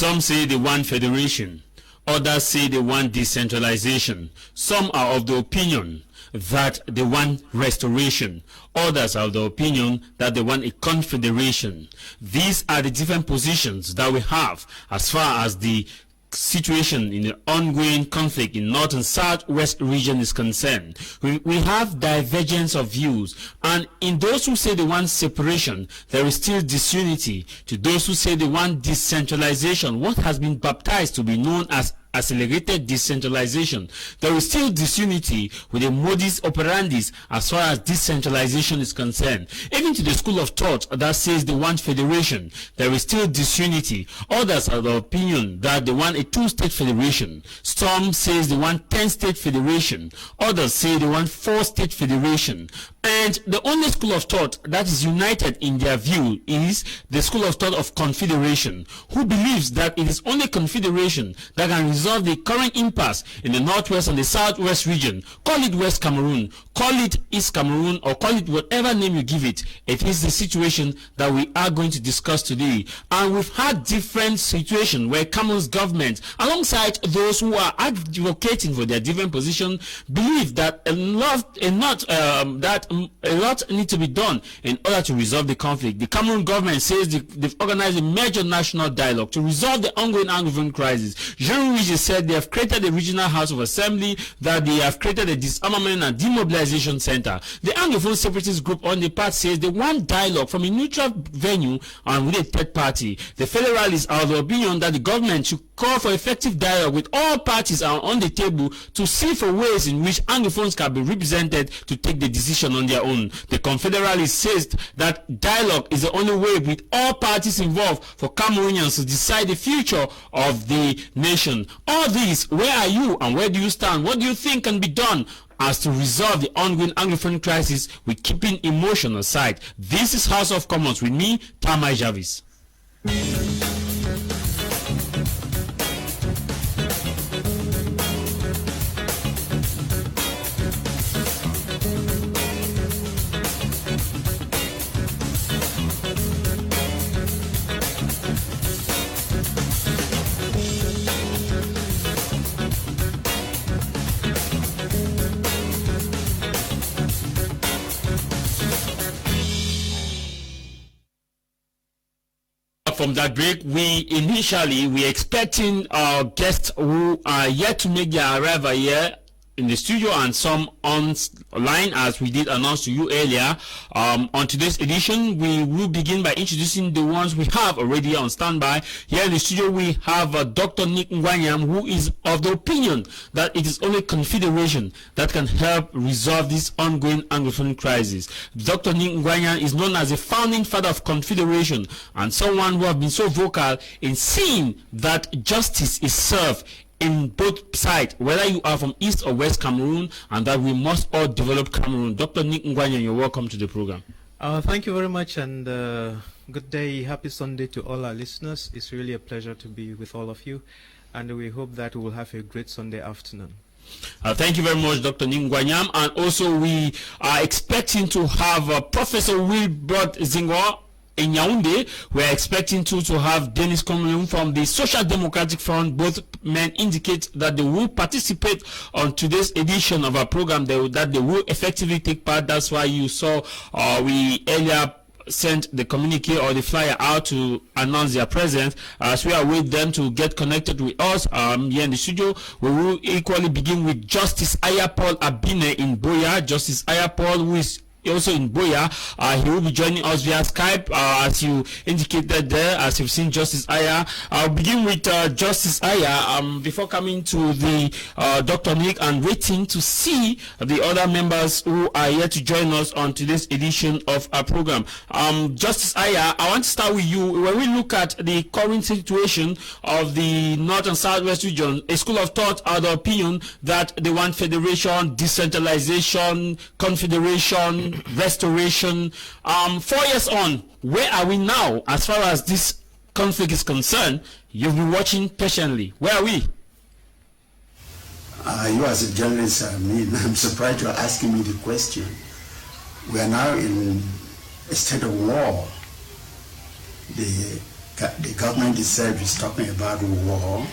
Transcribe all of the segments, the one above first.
Some say they want federation. Others say they want decentralization. Some are of the opinion that they want restoration. Others are of the opinion that they want a confederation. These are the different positions that we have as far as the situation in the ongoing conflict in North and Southwest region is concerned. We have divergence of views, and in those who say they want separation, there is still disunity. To those who say they want decentralization, what has been baptized to be known as accelerated decentralization, there is still disunity with the modus operandi as far as decentralization is concerned. Even to the school of thought that says they want federation, there is still disunity. Others are of the opinion that they want a two-state federation. Some says they want 10-state federation. Others say they want 4-state federation. And the only school of thought that is united in their view is the school of thought of confederation, who believes that it is only confederation that can resolve the current impasse in the Northwest and the Southwest region. Call it West Cameroon, call it East Cameroon, or call it whatever name you give it. It is the situation that we are going to discuss today. And we've had different situations where Cameroon's government, alongside those who are advocating for their different position, believe that a lot need to be done in order to resolve the conflict. The Cameroon government says they've organized a major national dialogue to resolve the ongoing Anglophone crisis. Javis said they have created a regional house of assembly, that they have created a disarmament and demobilization center. The Anglophone separatist group on the part says they want dialogue from a neutral venue and with a third party. The federalists are of the opinion that the government should call for effective dialogue with all parties are on the table to see for ways in which Anglophones can be represented to take the decision on their own. The Confederalists says that dialogue is the only way with all parties involved for Cameroonians to decide the future of the nation. All these, where are you and where do you stand? What do you think can be done as to resolve the ongoing Anglophone crisis with keeping emotion aside? This is House of Commons with me, Tamai Javis. From that break, we expecting our guests who are yet to make their arrival here in the studio and some online, as we did announce to you earlier. On today's edition, we will begin by introducing the ones we have already on standby. Here in the studio, we have Dr. NGWANYAM, who is of the opinion that it is only confederation that can help resolve this ongoing Anglophone crisis. Dr. NGWANYAM is known as the founding father of confederation and someone who has been so vocal in seeing that justice is served in both sides, whether you are from East or West Cameroon, and that we must all develop Cameroon. Dr. NGWANYAM, you're welcome to the program. Thank you very much, and good day, happy Sunday to all our listeners. It's really a pleasure to be with all of you, and we hope that we will have a great Sunday afternoon. Thank you very much, Dr. NGWANYAM, and also we are expecting to have Professor WILLIBROAD in Yaoundé. We are expecting to have DENIS from the Social Democratic Front. Both men indicate that they will participate on today's edition of our program, that they will effectively take part. That's why you saw we earlier sent the communique or the flyer out to announce their presence. As we await them to get connected with us here in the studio, we will equally begin with Justice AYAH Paul Abine in Boya. Justice AYAH Paul, who is also in Boya, he will be joining us via Skype, as you indicated there, as you've seen Justice AYAH. I'll begin with Justice AYAH before coming to the Dr. Nick and waiting to see the other members who are here to join us on today's edition of our program. Justice AYAH, I want to start with you. When we look at the current situation of the North and Southwest region, a school of thought are the opinion that they want federation, decentralization, confederation, restoration. 4 years on, where are we now as far as this conflict is concerned? You've been watching patiently. Where are we? You as a journalist, I'm surprised you're asking me the question. We are now in a state of war. The the government itself is talking about war.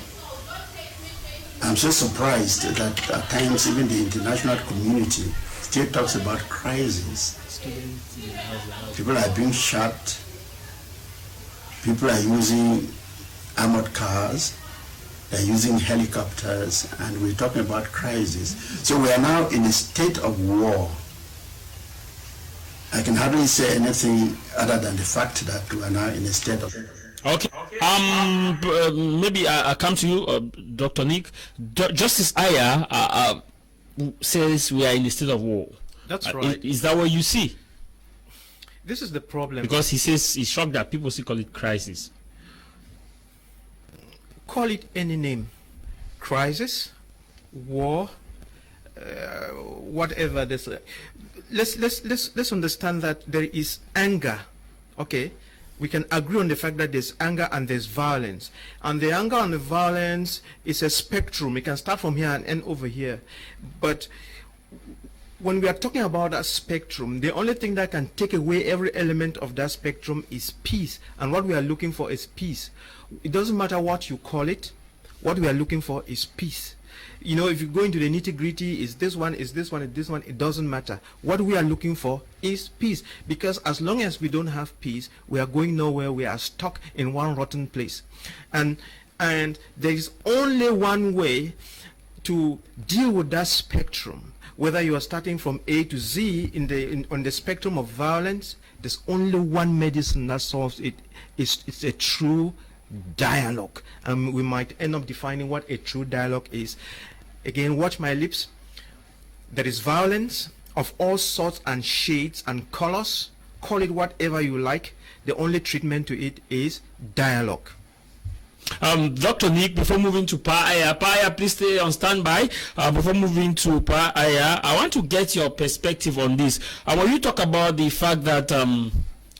I'm so surprised that at times even the international community still talks about crisis. People are being shot. People are using armored cars. They're using helicopters, and we're talking about crisis. So we are now in a state of war. I can hardly say anything other than the fact that we are now in a state of... Okay. Maybe I come to you, Dr. Nick. Justice AYAH says we are in a state of war. That's right. Is that what you see? This is the problem. Because he says he's shocked that people still call it crisis. Call it any name. Crisis, war, whatever. Let's understand that there is anger. Okay? We can agree on the fact that there's anger and there's violence. And the anger and the violence is a spectrum. It can start from here and end over here. But when we are talking about that spectrum, the only thing that can take away every element of that spectrum is peace. And what we are looking for is peace. It doesn't matter what you call it. What we are looking for is peace. You know, if you go into the nitty-gritty, is this one, is this one, is this one, it doesn't matter. What we are looking for is peace. Because as long as we don't have peace, we are going nowhere. We are stuck in one rotten place. And there is only one way to deal with that spectrum. Whether you are starting from A to Z on the spectrum of violence, there's only one medicine that solves it. It's a true dialogue. And we might end up defining what a true dialogue is. Again, watch my lips. There is violence of all sorts and shades and colors. Call it whatever you like. The only treatment to it is dialogue. Dr. Nick, before moving to AYAH, please stay on standby. Before moving to AYAH, I want to get your perspective on this. When you talk about the fact that,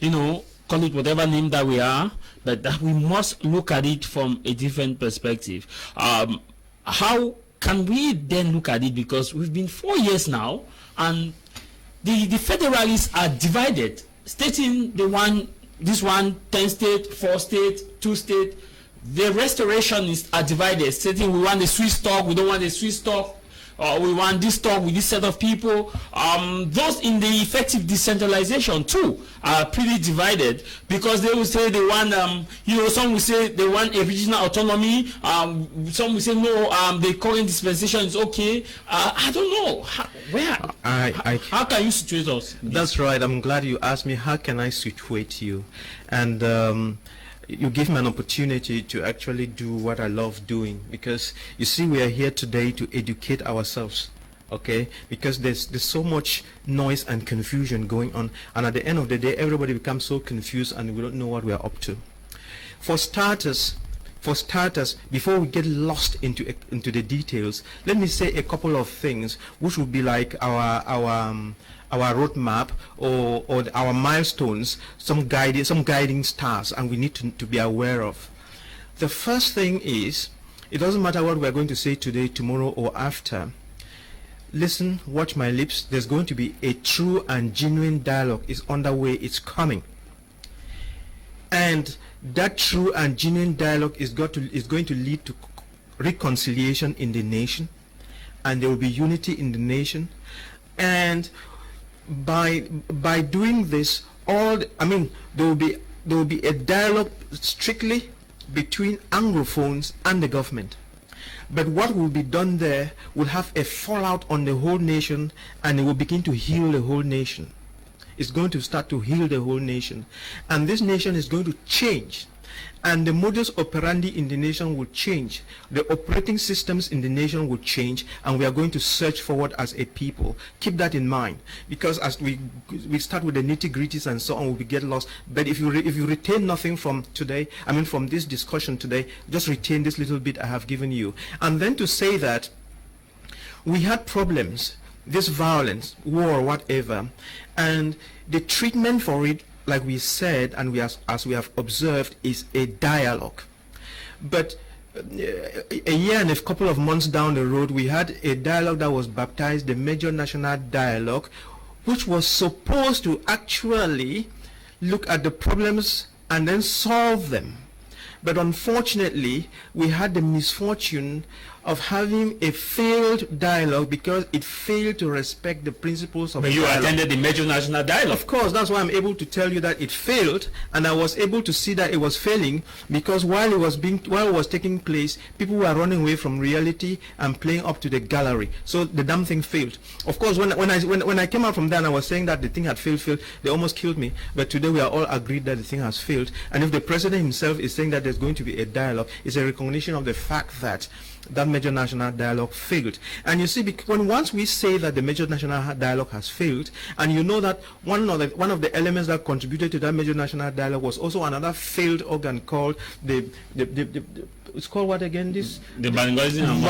you know, call it whatever name that we are, that we must look at it from a different perspective. How can we then look at it? Because we've been 4 years now, and the Federalists are divided, stating this one 10 state, 4 state, 2 state. The restorationists are divided, stating we want a Swiss talk, we don't want a Swiss talk, we want this talk with this set of people. Those in the effective decentralization too are pretty divided, because they will say they want, you know, some will say they want a regional autonomy, some will say no, the current dispensation is okay. I don't know. How can you situate us? That's right. I'm glad you asked me, how can I situate you? And you give me an opportunity to actually do what I love doing, because you see, we are here today to educate ourselves, okay? Because there's so much noise and confusion going on, and at the end of the day, everybody becomes so confused and we don't know what we are up to. For starters, before we get lost into the details, let me say a couple of things which would be like our roadmap or our milestones, some guiding stars, and we need to be aware of. The first thing is, it doesn't matter what we're going to say today, tomorrow, or after. Listen, watch my lips. There's going to be a true and genuine dialogue is underway. It's coming. And that true and genuine dialogue is going to lead to reconciliation in the nation, and there will be unity in the nation. And by doing this, there will be a dialogue strictly between Anglophones and the government. But what will be done there will have a fallout on the whole nation, and it will begin to heal the whole nation. It's going to start to heal the whole nation, and this nation is going to change, and the modus operandi in the nation will change. The operating systems in the nation will change, and we are going to surge forward as a people. Keep that in mind, because as we start with the nitty-gritties and so on, we get lost. But if you retain nothing from today, from this discussion today, just retain this little bit I have given you. And then to say that we had problems, this violence, war, whatever, and the treatment for it, like we said, and as we have observed, is a dialogue. But a year and a couple of months down the road, we had a dialogue that was baptized the Major National Dialogue, which was supposed to actually look at the problems and then solve them. But unfortunately, we had the misfortune of having a failed dialogue because it failed to respect the principles of But you dialogue. attended the major national dialogue. Of course, that's why I'm able to tell you that it failed, and I was able to see that it was failing because while it was taking place, people were running away from reality and playing up to the gallery. So the damn thing failed. Of course, when I came out from there and I was saying that the thing had failed, they almost killed me. But today we are all agreed that the thing has failed. And if the president himself is saying that there's going to be a dialogue, it's a recognition of the fact that that major national dialogue failed. And you see, once we say that the major national dialogue has failed, and you know that one of the elements that contributed to that major national dialogue was also another failed organ called it's called what again? The bilingualism and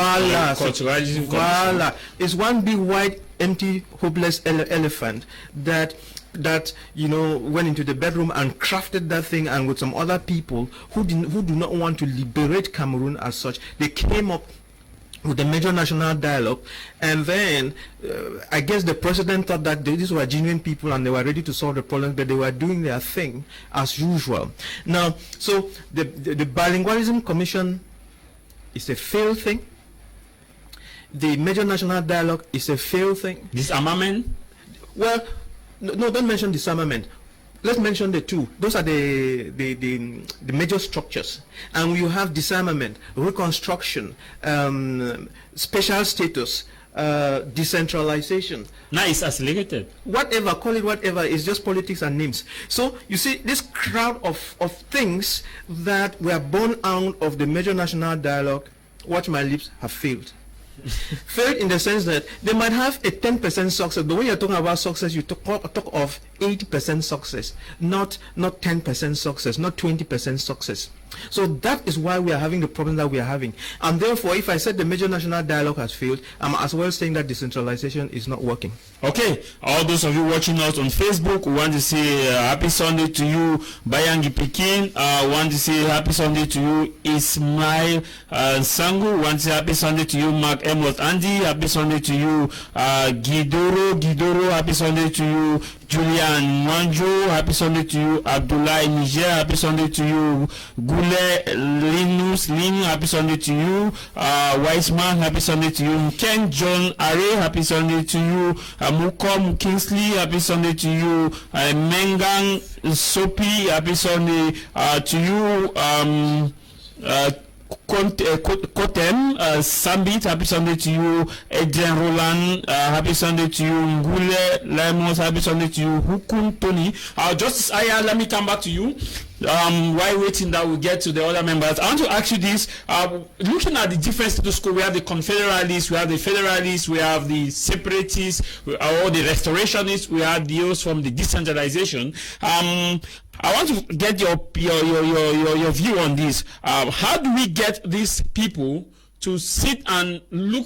culturalism. Voila. It's one big white empty hopeless elephant that went into the bedroom and crafted that thing, and with some other people who do not want to liberate Cameroon as such, they came up with the major national dialogue, and then I guess the president thought that these were genuine people and they were ready to solve the problems, but they were doing their thing as usual. Now, so the Bilingualism Commission is a failed thing. The major national dialogue is a failed thing. Disarmament? Well, no, don't mention disarmament. Let's mention the two. Those are the major structures. And you have disarmament, reconstruction, special status, decentralization. Now it's accelerated. Whatever, call it whatever, it's just politics and names. So you see this crowd of things that were born out of the major national dialogue, watch my lips, have failed. Failed in the sense that they might have a 10% success. But when you're talking about success, you talk of 80% success, not 10% success, not 20% success. So that is why we are having the problem that we are having. And therefore, if I said the major national dialogue has failed, I'm as well saying that decentralization is not working. Okay, all those of you watching us on Facebook, we want to say happy Sunday to you, Bayangi Pekin. Want to say happy Sunday to you, Ismail Sangu. Want to say happy Sunday to you, Mark Amos Andy. Happy Sunday to you, Gidoro. Happy Sunday to you, Julian Mwanjo. Happy Sunday to you, Abdullah Niger. Happy Sunday to you, Gule Linus Lin. Happy Sunday to you, Wiseman. Happy Sunday to you, Ken John Are. Happy Sunday to you, Mukom Kingsley. Happy Sunday to you, Mengang Sopi. Happy Sunday to you, Kotem Sambit. Happy Sunday to you, Adrian Roland. Happy Sunday to you, Ngule Lemos. Happy Sunday to you, Hukun Tony. Justice Ayah, let me come back to you. While waiting that we get to the other members, I want to ask you this. Looking at the different status quo, we have the Confederalists, we have the Federalists, we have the Separatists, or the Restorationists, we have those from the decentralization. I want to get your view on this. How do we get these people to sit and look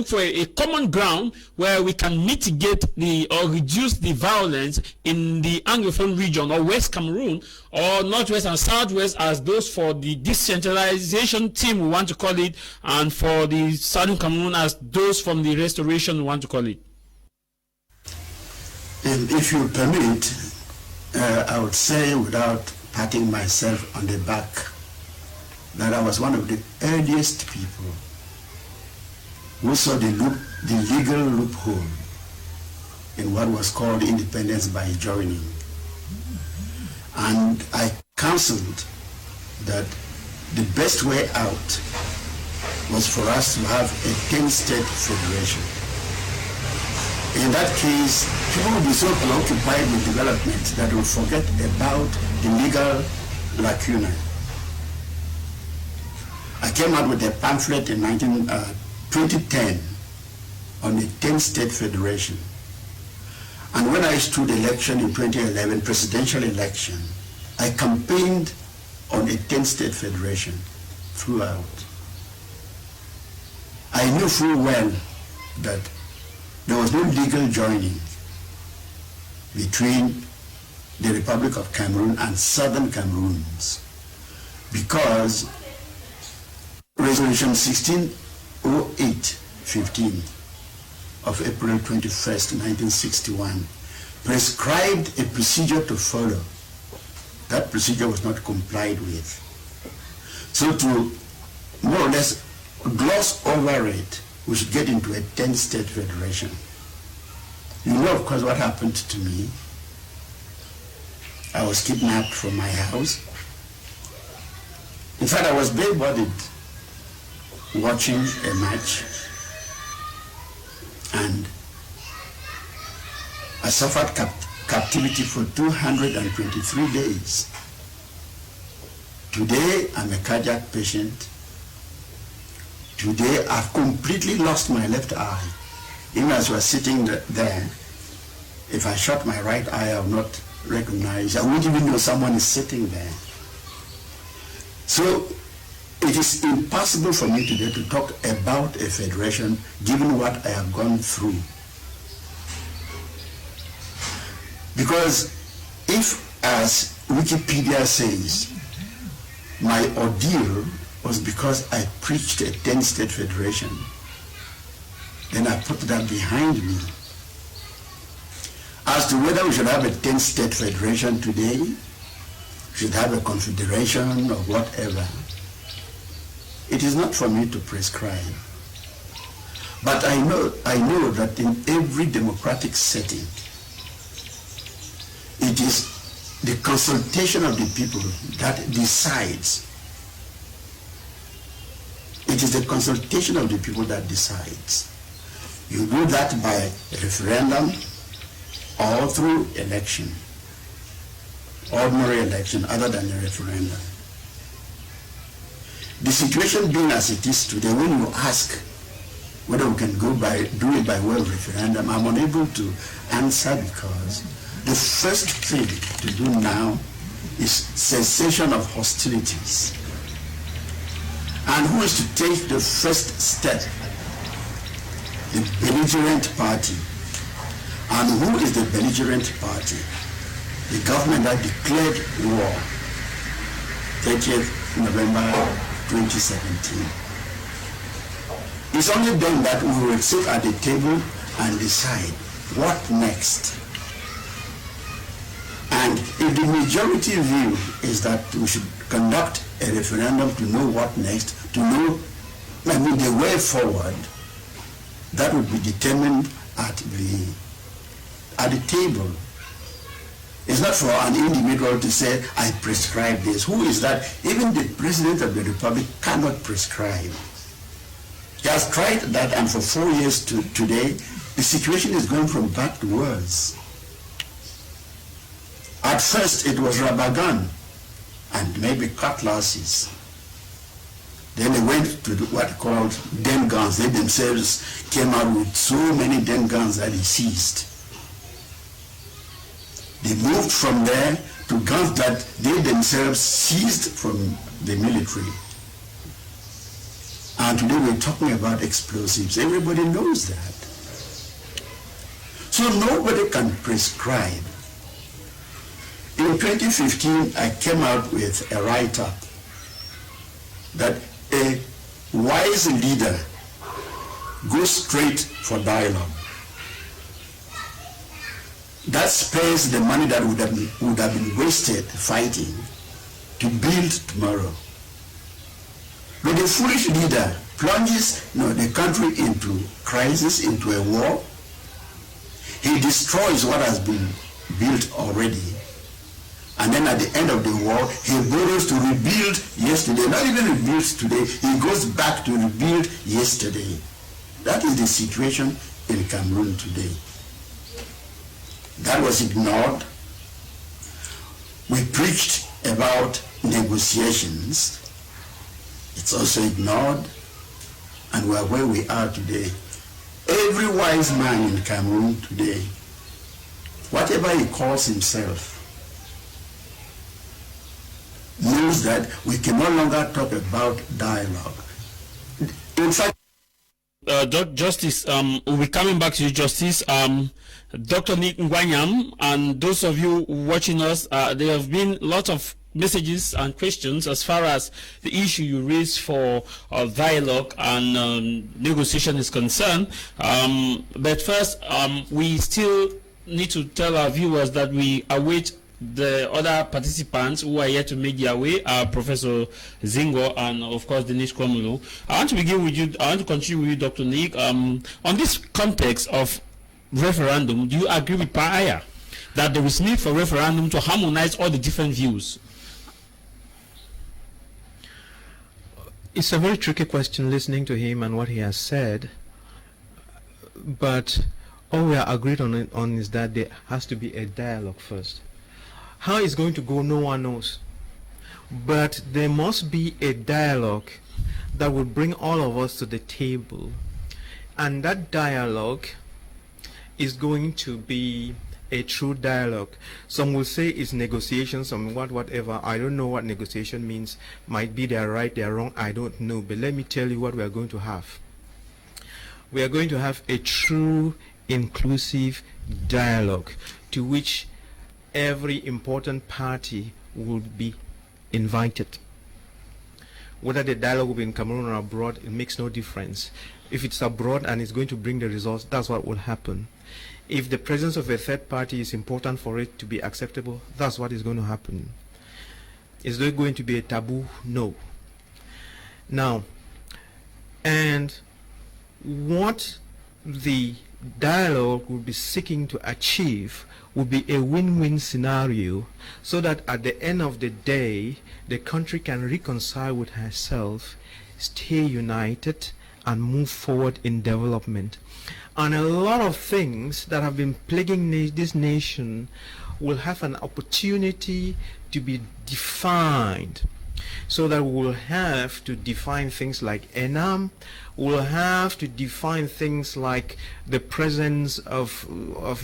for a common ground where we can mitigate or reduce the violence in the Anglophone region, or West Cameroon, or Northwest and Southwest, as those for the decentralization team we want to call it, and for the Southern Cameroon as those from the restoration we want to call it? And if you permit, I would say, without patting myself on the back, that I was one of the earliest people who saw the legal loophole in what was called independence by joining. And I counseled that the best way out was for us to have a 10-state federation. In that case, people would be so preoccupied with development that they would forget about the legal lacuna. I came out with a pamphlet in 2010 on the 10-state federation. And when I stood election in 2011, presidential election, I campaigned on a 10-state federation throughout. I knew full well that there was no legal joining between the Republic of Cameroon and Southern Cameroons, because Resolution 1608-15 of April 21st, 1961 prescribed a procedure to follow. That procedure was not complied with. So to more or less gloss over it, we should get into a 10-state federation. You know, of course, what happened to me. I was kidnapped from my house. In fact, I was bare-bodied watching a match, and I suffered captivity for 223 days. Today, I'm a cardiac patient. Today, I've completely lost my left eye. Even as we're sitting there, if I shut my right eye, I will not recognize. I won't even know someone is sitting there. So it is impossible for me today to talk about a federation given what I have gone through. Because if, as Wikipedia says, my ordeal was because I preached a 10-state federation, then I put that behind me. As to whether we should have a 10-state federation today, should have a confederation or whatever, it is not for me to prescribe. But I know that in every democratic setting, it is the consultation of the people that decides. It is the consultation of the people that decides. You do that by referendum or through election, ordinary election other than a referendum. The situation being as it is today, when you ask whether we can do it by way of referendum, I'm unable to answer, because the first thing to do now is cessation of hostilities. And who is to take the first step? The belligerent party. And who is the belligerent party? The government that declared war, 30th November 2017. It's only then that we will sit at the table and decide what next. And if the majority view is that we should conduct a referendum to know what next, to know, the way forward, that would be determined at the table. It's not for an individual to say, I prescribe this. Who is that? Even the President of the Republic cannot prescribe. He has tried that, and for 4 years to today, the situation is going from bad to worse. At first, it was rubber gun and maybe cutlasses. Then they went to what called den guns. They themselves came out with so many den guns that he seized. They moved from there to guns that they themselves seized from the military. And today we're talking about explosives. Everybody knows that. So nobody can prescribe. In 2015, I came out with a write-up that a wise leader goes straight for dialogue. That spares the money that would have been wasted fighting to build tomorrow. But the foolish leader plunges the country into crisis, into a war. He destroys what has been built already. And then at the end of the war, he borrows to rebuild yesterday. Not even rebuild today, he goes back to rebuild yesterday. That is the situation in Cameroon today. That was ignored. We preached about negotiations. It's also ignored. And we're where we are today. Every wise man in Cameroon today, whatever he calls himself, knows that we can no longer talk about dialogue. In fact, Justice, we'll be coming back to you, Justice. Dr. NGWANYAM, and those of you watching us, there have been lots of messages and questions as far as the issue you raised for dialogue and negotiation is concerned. But first, we still need to tell our viewers that we await the other participants who are here to make their way are Professor Zingo and of course Denis Kwamulu. I want to begin with you. I want to continue with you, Dr. Nick. On this context of referendum, do you agree with AYAH that there is need for referendum to harmonize all the different views? It's a very tricky question listening to him and what he has said, but all we are agreed on is that there has to be a dialogue first. How it's going to go, no one knows. But there must be a dialogue that will bring all of us to the table. And that dialogue is going to be a true dialogue. Some will say it's negotiation, some whatever. I don't know what negotiation means. Might be they're right, they're wrong, I don't know. But let me tell you what we are going to have. We are going to have a true inclusive dialogue to which every important party would be invited. Whether the dialogue will be in Cameroon or abroad, it makes no difference. If it's abroad and it's going to bring the results, that's what will happen. If the presence of a third party is important for it to be acceptable, that's what is going to happen. Is there going to be a taboo? No. Now, and what the dialogue will be seeking to achieve will be a win-win scenario, so that at the end of the day, the country can reconcile with herself, stay united, and move forward in development. And a lot of things that have been plaguing this nation will have an opportunity to be defined, so that we will have to define things like ENAM, we'll have to define things like the presence of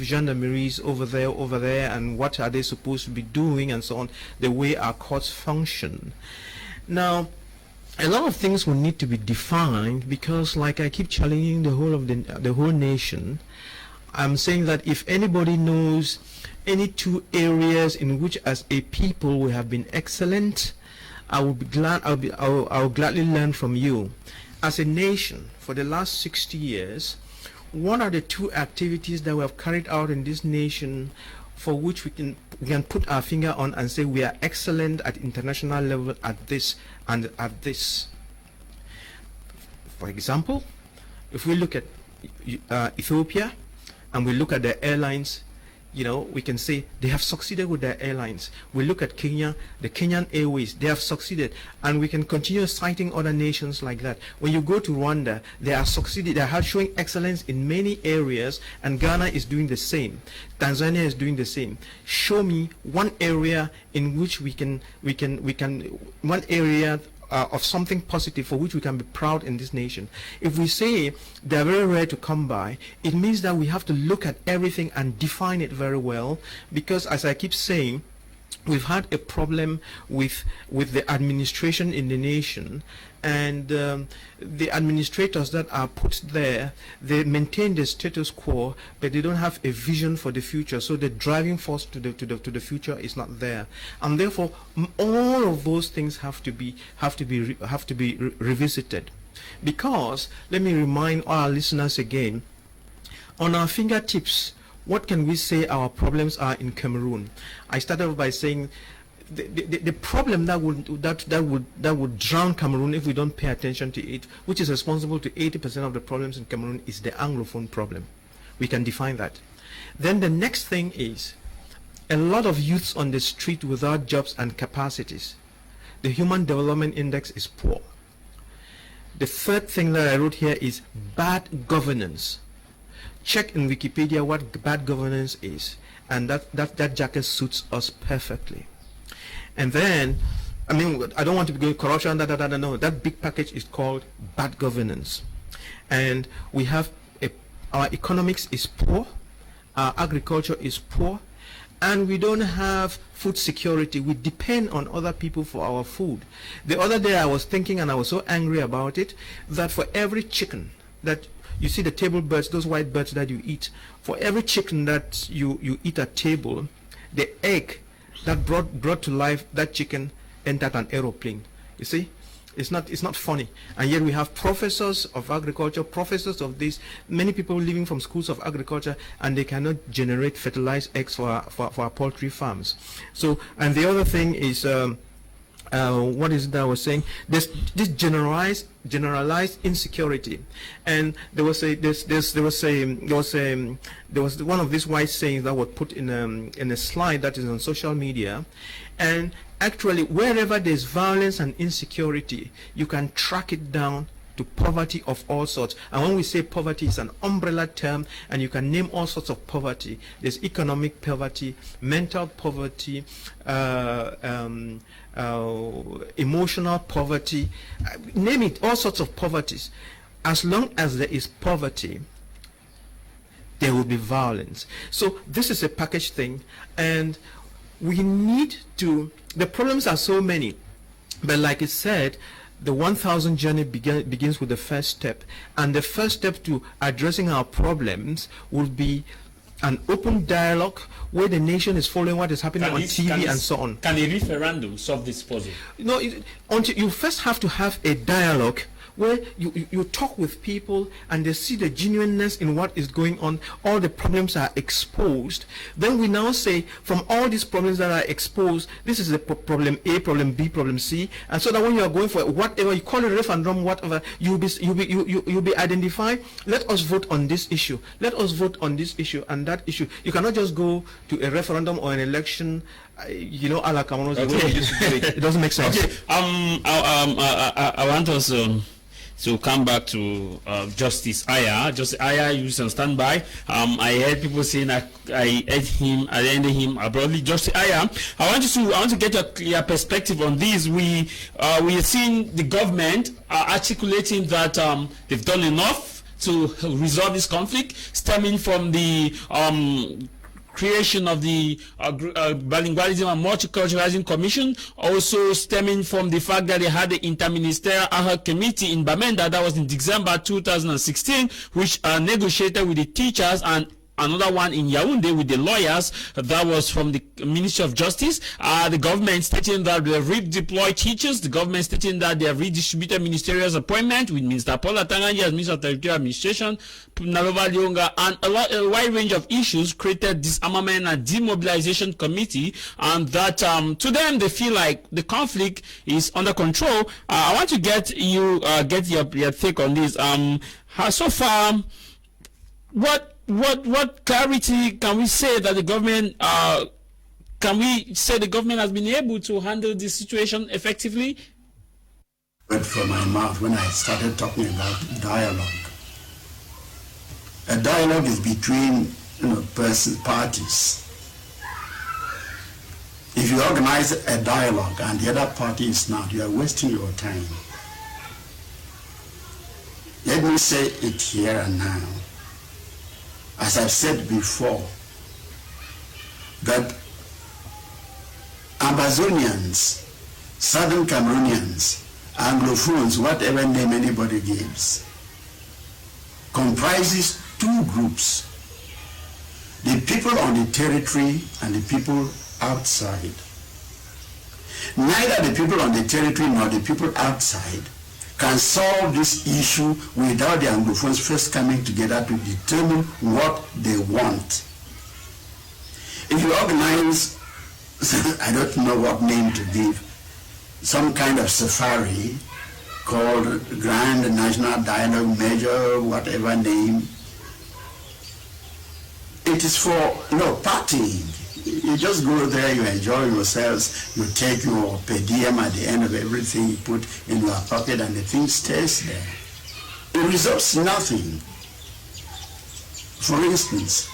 gendarmeries over there, and what are they supposed to be doing, and so on, the way our courts function. Now, a lot of things will need to be defined, because like I keep challenging the whole of the whole nation, I'm saying that if anybody knows any two areas in which as a people we have been excellent, I will be glad. I'll gladly learn from you. As a nation, for the last 60 years, what are the two activities that we have carried out in this nation for which we can put our finger on and say we are excellent at international level at this and at this? For example, if we look at Ethiopia and we look at the airlines, you know, we can say they have succeeded with their airlines. We look at Kenya, the Kenyan Airways, they have succeeded, and we can continue citing other nations like that. When you go to Rwanda, they are succeeded, they are showing excellence in many areas, and Ghana is doing the same. Tanzania is doing the same. Show me one area in which one area of something positive for which we can be proud in this nation. If we say they're very rare to come by, it means that we have to look at everything and define it very well, because as I keep saying, we've had a problem with the administration in the nation, and the administrators that are put there, they maintain the status quo, but they don't have a vision for the future. So the driving force to the future is not there, and therefore all of those things have to be revisited. Because let me remind our listeners again, on our fingertips, what can we say our problems are in Cameroon? I started off by saying the problem that would drown Cameroon if we don't pay attention to it, which is responsible to 80% of the problems in Cameroon, is the Anglophone problem. We can define that. Then the next thing is a lot of youths on the street without jobs and capacities. The Human Development Index is poor. The third thing that I wrote here is bad governance. Check in Wikipedia what bad governance is, and that jacket suits us perfectly. And then, I mean, I don't want to be going corruption, no. That big package is called bad governance. And we have our economics is poor, our agriculture is poor, and we don't have food security. We depend on other people for our food. The other day I was thinking, and I was so angry about it, that for every chicken that you see, the table birds, those white birds that you eat, for every chicken that you eat at table, the egg that brought to life that chicken entered an aeroplane. You see, It's not funny. And yet we have professors of agriculture, professors of this, many people living from schools of agriculture, and they cannot generate fertilized eggs for our poultry farms. So, and the other thing is, what is it that I was saying? There's this generalized insecurity, and there was one of these wise sayings that was put in a slide that is on social media, and actually wherever there's violence and insecurity, you can track it down to poverty of all sorts. And when we say poverty, it's an umbrella term, and you can name all sorts of poverty. There's economic poverty, mental poverty, emotional poverty, name it, all sorts of poverties. As long as there is poverty, there will be violence. So this is a package thing, and we need to, the problems are so many, but like it said, the 1,000 journey begins with the first step, and the first step to addressing our problems will be an open dialogue where the nation is following what is happening on TV and so on. Can a referendum solve this puzzle? No, until you first have to have a dialogue where you talk with people and they see the genuineness in what is going on, all the problems are exposed. Then we now say, from all these problems that are exposed, this is the problem A, problem B, problem C, and so that when you are going for whatever, you call it a referendum, whatever, you'll be identified. Let us vote on this issue. Let us vote on this issue and that issue. You cannot just go to a referendum or an election, you know, a la Cameroon. Okay. It doesn't make sense. Okay. I want us to come back to Justice AYAH. Justice AYAH, you on standby. I heard people saying that I ended him abruptly. Justice AYAH, I want to get your perspective on this. We are seeing the government articulating that they've done enough to resolve this conflict, stemming from the creation of the Bilingualism and Multiculturalism Commission, also stemming from the fact that they had the Interministerial AYAH Committee in Bamenda that was in December 2016, which negotiated with the teachers, and another one in Yaoundé with the lawyers that was from the Ministry of Justice. The government stating that they have redeployed teachers, the government stating that they have redistributed ministerial appointment with Minister Paula Tanganyi as Minister of Territorial Administration, Nalova Lyonga, and a wide range of issues created disarmament and demobilization committee, and that to them they feel like the conflict is under control. I want to get your take on this. So far, what clarity can we say that the government has been able to handle this situation effectively? But from my mouth when I started talking about dialogue. A dialogue is between parties. If you organize a dialogue and the other party is not, you are wasting your time. Let me say it here and now. As I've said before, that Amazonians, Southern Cameroonians, Anglophones, whatever name anybody gives, comprises two groups: the people on the territory and the people outside. Neither the people on the territory nor the people outside can solve this issue without the Anglophones first coming together to determine what they want. If you organize, I don't know what name to give, some kind of safari called Grand National Dialogue, Major, whatever name, it is for partying. You just go there, you enjoy yourselves, you take your per diem at the end of everything you put in your pocket, and the thing stays there. It resolves nothing. For instance,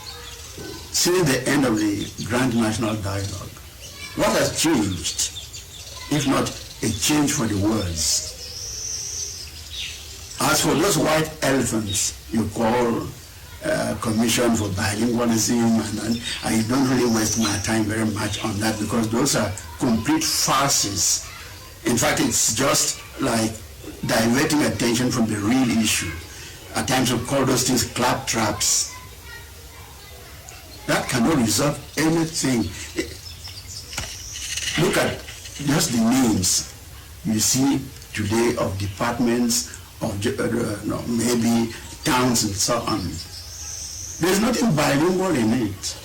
since the end of the Grand National Dialogue, what has changed, if not a change for the worse? As for those white elephants you call Commission for Bilingualism, and I don't really waste my time very much on that, because those are complete farces. In fact, it's just like diverting attention from the real issue. At times we call those things claptraps. That cannot resolve anything. Look at just the names. You see today of departments, of maybe towns and so on. There's nothing bilingual in it.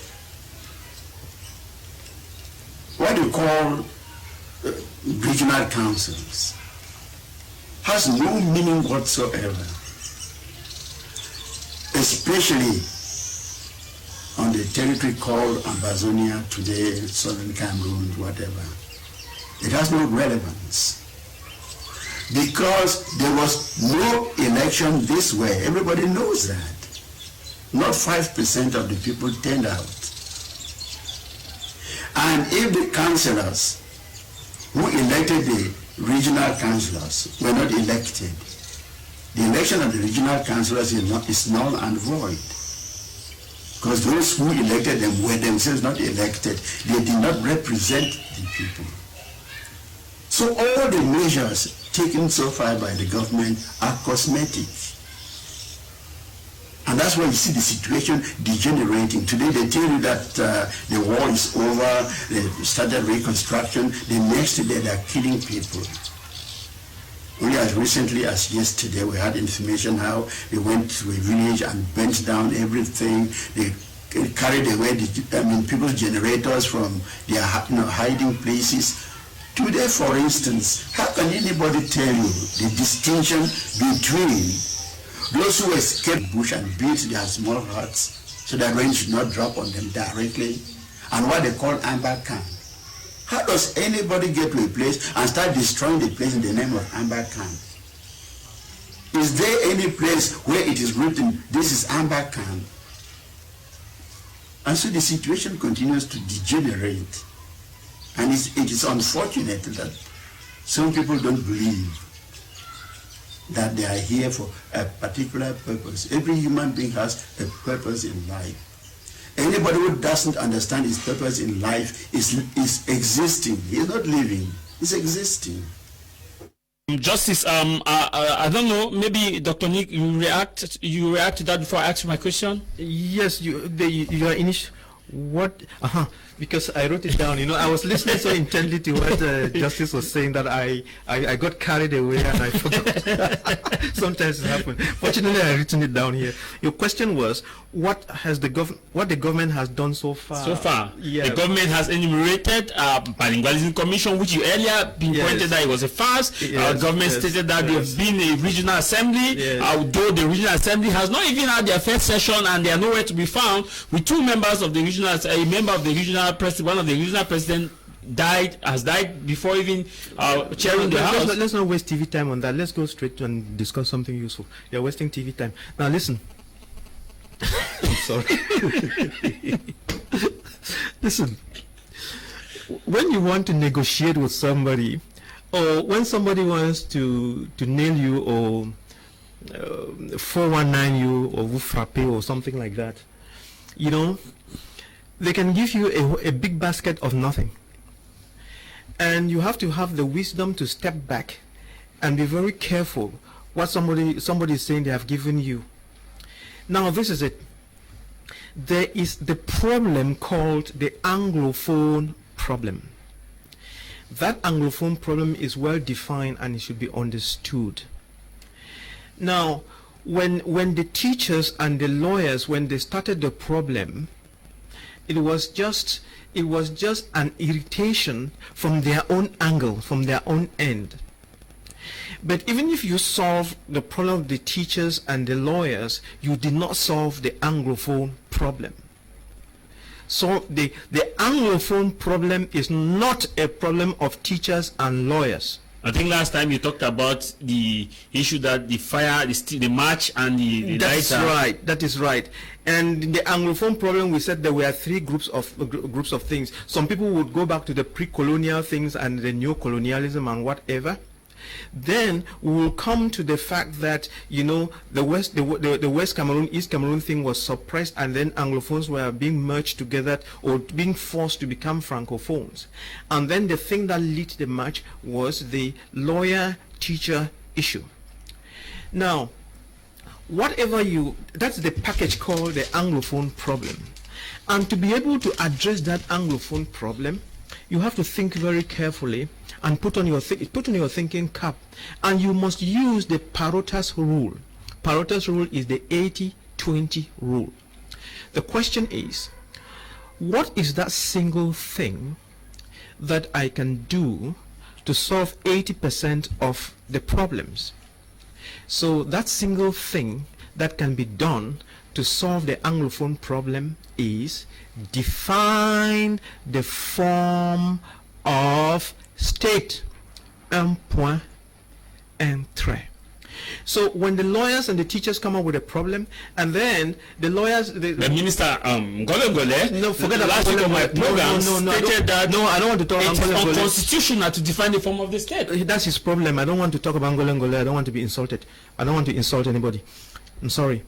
What you call regional councils has no meaning whatsoever, especially on the territory called Ambazonia today, Southern Cameroon, whatever. It has no relevance because there was no election this way. Everybody knows that. Not 5% of the people turned out. And if the councillors who elected the regional councillors were not elected, the election of the regional councillors is null and void. Because those who elected them were themselves not elected. They did not represent the people. So all the measures taken so far by the government are cosmetic. And that's why you see the situation degenerating. Today they tell you that the war is over, they started reconstruction, the next day they're killing people. Only as recently as yesterday we had information how they went to a village and burnt down everything. They carried away people's generators from their hiding places. Today, for instance, how can anybody tell you the distinction between those who escaped bush and built their small huts so that rain should not drop on them directly, and what they call amber camp? How does anybody get to a place and start destroying the place in the name of amber camp? Is there any place where it is written, this is amber camp? And so the situation continues to degenerate. And it is unfortunate that some people don't believe that they are here for a particular purpose. Every human being has a purpose in life. Anybody who doesn't understand his purpose in life is existing. He is not living, he's existing. Justice, I don't know, maybe Dr. Nick, you react to that before I ask my question? Yes, you are initial. What? Because I wrote it down. I was listening so intently to what Justice was saying that I got carried away and I forgot. Sometimes it happens. Fortunately, I've written it down here. Your question was, what the government has done so far? So far, yeah. The government has enumerated bilingualism commission, which you earlier pinpointed that it was a farce. Government stated that there have been a regional assembly, although the regional assembly has not even had their first session and they are nowhere to be found. With two members of the regional, a member of the regional president, one of the regional president has died before even chairing the house. Let's not waste TV time on that. Let's go straight to and discuss something useful. You're wasting TV time. Now listen. I'm sorry. Listen. When you want to negotiate with somebody, or when somebody wants to nail you or 419 you or vous frapper or something like that, they can give you a big basket of nothing. And you have to have the wisdom to step back and be very careful what somebody is saying they have given you. Now this is it. There is the problem called the Anglophone problem. That Anglophone problem is well defined and it should be understood. Now, when the teachers and the lawyers, when they started the problem, it was just an irritation from their own angle, from their own end. But even if you solve the problem of the teachers and the lawyers, you did not solve the Anglophone problem. So the Anglophone problem is not a problem of teachers and lawyers. I think last time you talked about the issue that the fire, the march and the That's right. That is right. And the Anglophone problem, we said there were three groups of things. Some people would go back to the pre-colonial things and the neo-colonialism and whatever. Then we will come to the fact that the West Cameroon, East Cameroon thing was suppressed, and then Anglophones were being merged together or being forced to become Francophones. And then the thing that led the march was the lawyer-teacher issue. Now, that's the package called the Anglophone problem. And to be able to address that Anglophone problem, you have to think very carefully and put on your thinking cap, and you must use the Parota's rule. Parota's rule is the 80-20 rule. The question is, what is that single thing that I can do to solve 80% of the problems? So that single thing that can be done to solve the Anglophone problem is define the form of state. Un point, un trait. So when the lawyers and the teachers come up with a problem, and then the lawyers, the minister no, forget about last week on my program stated that I don't want to talk it's about unconstitutional to define the form of the state. That's his problem. I don't want to talk about Ngole. I don't want to be insulted. I don't want to insult anybody. I'm sorry.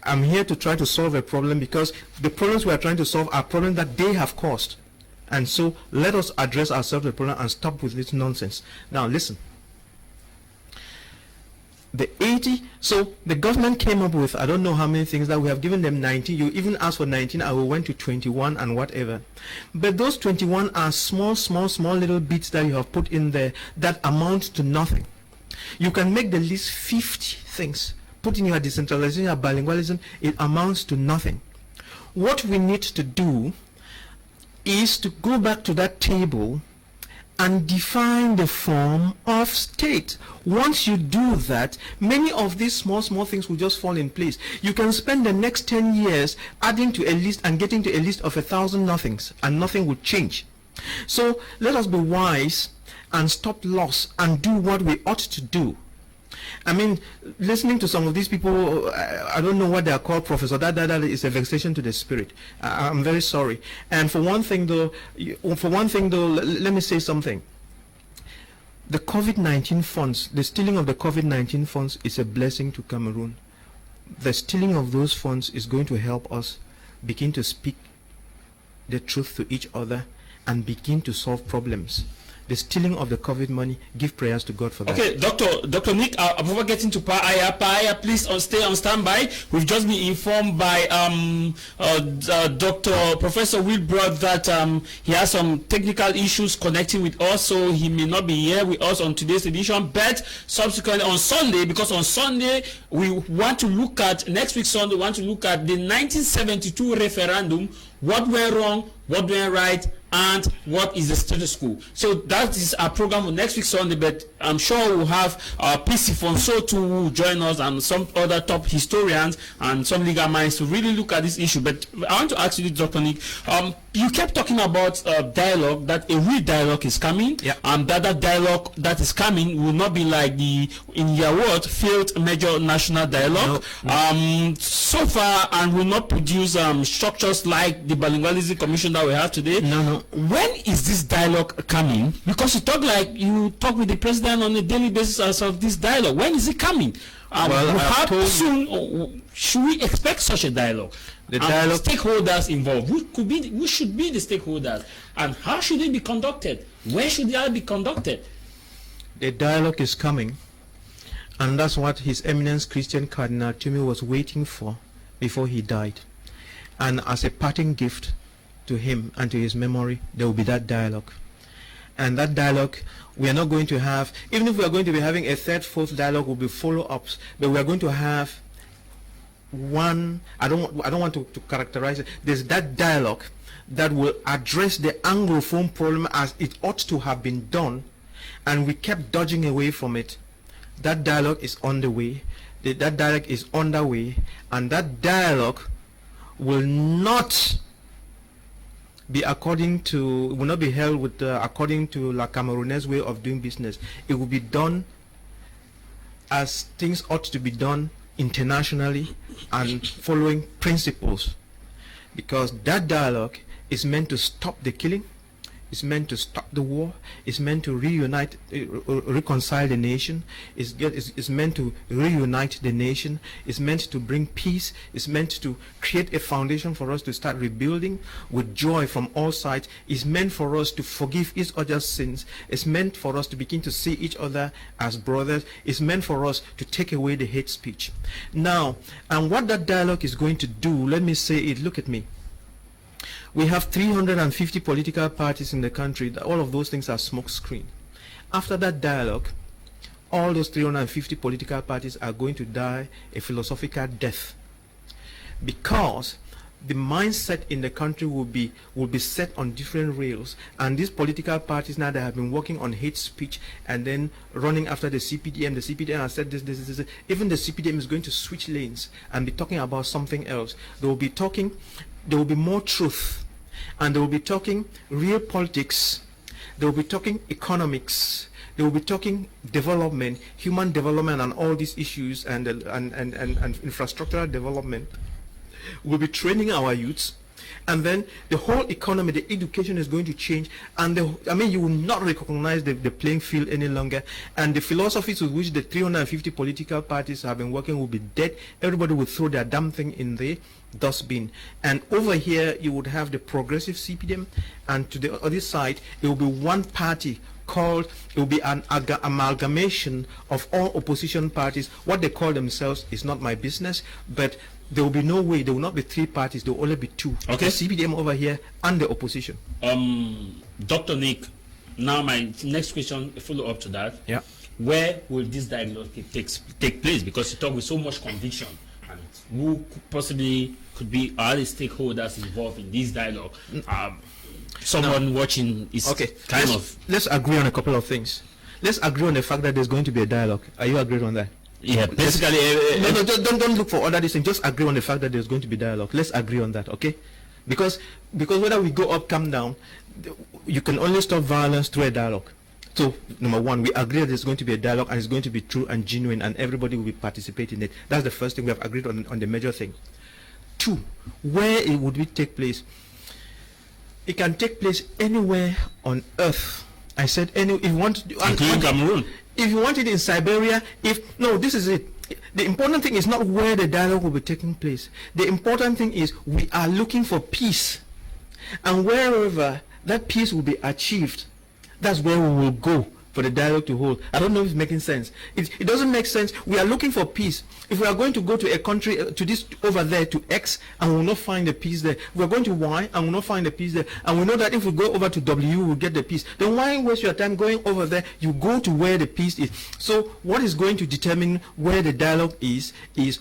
I'm here to try to solve a problem, because the problems we are trying to solve are problems that they have caused. And so let us address ourselves the problem and stop with this nonsense. Now listen. The 80, so the government came up with, I don't know how many things, that we have given them 19. You even asked for 19, I went to 21 and whatever. But those 21 are small little bits that you have put in there that amount to nothing. You can make the list 50 things. Put in your decentralization, your bilingualism, it amounts to nothing. What we need to do is to go back to that table and define the form of state. Once you do that, many of these small things will just fall in place. You can spend the next 10 years adding to a list and getting to a list of 1,000 nothings, and nothing will change. So let us be wise and stop loss and do what we ought to do. I mean, listening to some of these people, I don't know what they are called, Professor. That is a vexation to the spirit. I'm very sorry. And for one thing, though, let me say something. The COVID-19 funds, the stealing of the COVID-19 funds is a blessing to Cameroon. The stealing of those funds is going to help us begin to speak the truth to each other and begin to solve problems. The stealing of the COVID money, give prayers to God for that. Okay, Dr. Nick, before getting to AYAH, please stay on standby. We've just been informed by Professor WILLIBROAD that he has some technical issues connecting with us, so he may not be here with us on today's edition, but subsequently on Sunday, because on Sunday we want to look at, next week Sunday, we want to look at the 1972 referendum, what went wrong, what went right, and what is the status quo. So that is our program for next week Sunday, but I'm sure we'll have PC Fonso too who will join us, and some other top historians and some legal minds to really look at this issue. But I want to ask you, Dr. Nick, you kept talking about dialogue, that a real dialogue is coming, and that dialogue that is coming will not be like the, in your word, failed major national dialogue. No. So far, and will not produce structures like the bilingualism commission that we have today. No. When is this dialogue coming? Because you talk with the president on a daily basis as of this dialogue. When is it coming? How soon should we expect such a dialogue? The dialogue, stakeholders involved. Who should be the stakeholders, and how should it be conducted? Where should it be conducted? The dialogue is coming, and that's what His Eminence Christian Cardinal Tumi was waiting for before he died. And as a parting gift to him and to his memory, there will be that dialogue. And that dialogue, we are not going to have, even if we are going to be having a third, fourth dialogue, will be follow-ups, but we are going to have one, I don't want to characterize it. There's that dialogue that will address the Anglophone problem as it ought to have been done, and we kept dodging away from it. That dialogue is on the way. That dialogue is underway, and that dialogue will not be will not be held with according to La Camerounaise way of doing business. It will be done as things ought to be done internationally and following principles, because that dialogue is meant to stop the killing, it's meant to stop the war, it's meant to reunite, reconcile the nation, it's meant to reunite the nation, it's meant to bring peace, it's meant to create a foundation for us to start rebuilding with joy from all sides, it's meant for us to forgive each other's sins, it's meant for us to begin to see each other as brothers, it's meant for us to take away the hate speech. Now, and what that dialogue is going to do, let me say it, look at me. We have 350 political parties in the country. All of those things are smokescreen. After that dialogue, all those 350 political parties are going to die a philosophical death, because the mindset in the country will be set on different rails, and these political parties now that have been working on hate speech and then running after the CPDM has said this. Even the CPDM is going to switch lanes and be talking about something else. They will be more truth, and they will be talking real politics. They will be talking economics. They will be talking development, human development, and all these issues, and infrastructural development. We'll be training our youths, and then the whole economy, the education is going to change, and you will not recognize the playing field any longer, and the philosophies with which the 350 political parties have been working will be dead. Everybody will throw their damn thing in the dustbin. And over here you would have the progressive CPDM, and to the other side it will be one party called, it will be an amalgamation of all opposition parties. What they call themselves is not my business, but there will be no way, there will not be three parties, there will only be two. Okay. The CPDM over here and the opposition. Dr. Nick, now my next question, follow up to that. Yeah. Where will this dialogue take place? Because you talk with so much conviction, and who possibly could be all the stakeholders involved in this dialogue? Someone watching is let's agree on a couple of things. Let's agree on the fact that there's going to be a dialogue. Are you agreed on that? Yeah, basically. Don't look for other things. Just agree on the fact that there's going to be dialogue. Let's agree on that, okay? Because whether we go up, come down, you can only stop violence through a dialogue. So, number one, we agree that there's going to be a dialogue, and it's going to be true and genuine, and everybody will be participating in it. That's the first thing we have agreed on the major thing. Two, where it would take place? It can take place anywhere on earth. I said if you want to, including Cameroon. If you want it in Siberia, this is it. The important thing is not where the dialogue will be taking place. The important thing is we are looking for peace. And wherever that peace will be achieved, that's where we will go for the dialogue to hold. I don't know if it's making sense. It doesn't make sense. We are looking for peace. If we are going to go to a country, to this over there, to X, and we will not find the peace there. We are going to Y, and we will not find the peace there. And we know that if we go over to W, we will get the peace. Then why waste your time going over there? You go to where the peace is. So what is going to determine where the dialogue is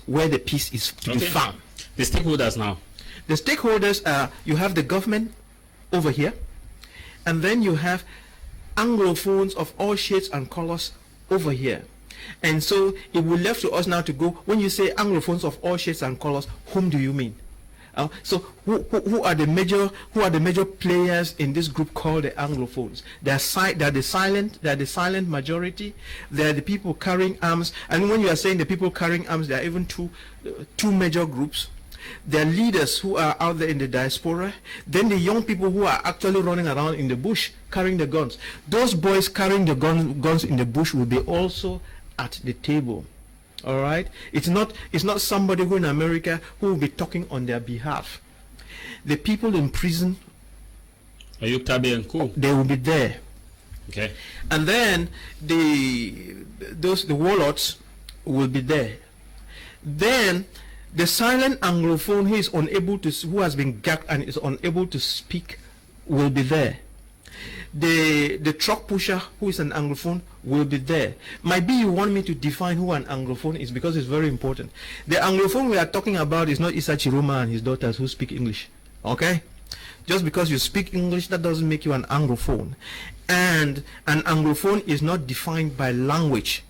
where the peace is to be found. The stakeholders now. The stakeholders are, you have the government over here, and then you have Anglophones of all shades and colors over here. And so it will left to us now to go, when you say Anglophones of all shades and colors, whom do you mean? So who are the major players in this group called the Anglophones? They are the silent majority. They are the people carrying arms. And when you are saying the people carrying arms, there are even two major groups. There are leaders who are out there in the diaspora. Then the young people who are actually running around in the bush carrying the guns. Those boys carrying the guns in the bush will be also at the table. All right? It's not somebody who in America who will be talking on their behalf. The people in prison, Ayuk and Co. They will be there. Okay. And then the warlords will be there. Then the silent Anglophone who has been gagged and is unable to speak will be there. The truck pusher who is an Anglophone will be there. Might be you want me to define who an Anglophone is, because it's very important. The Anglophone we are talking about is not Issa Chiroma and his daughters who speak English. Okay? Just because you speak English, that doesn't make you an Anglophone. And an Anglophone is not defined by language.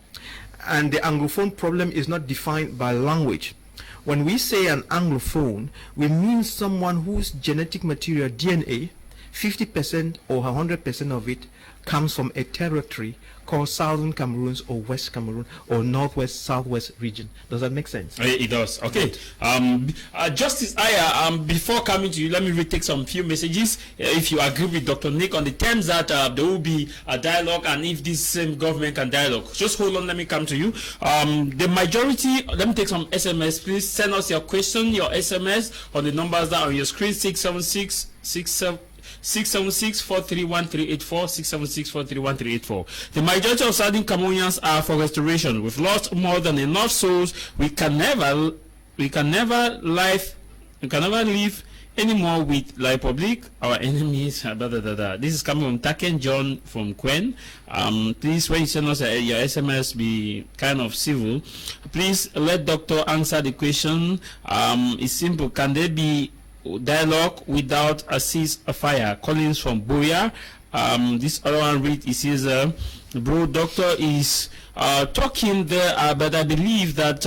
And the Anglophone problem is not defined by language. When we say an Anglophone, we mean someone whose genetic material, DNA, 50% or 100% of it comes from a territory called Southern Cameroon or West Cameroon or Northwest, Southwest region. Does that make sense? It does. Okay. Justice AYAH, before coming to you, let me retake some few messages. If you agree with Dr. Nick on the terms that there will be a dialogue, and if this same government can dialogue. Just hold on, let me come to you. The majority, let me take some SMS, please. Send us your question, your SMS on the numbers that are on your screen, 676-431-384, 676-431-384. The majority of Southern Cameroonians are for restoration. We've lost more than enough souls. We can never live anymore with La Republique, our enemies. This is coming from Taken John from Quen. Please, when you send us your SMS, be kind of civil. Please let doctor answer the question. It's simple. Can there be dialogue without a ceasefire? Collins from Boya. This other one read, it says, bro, doctor is talking there, but I believe that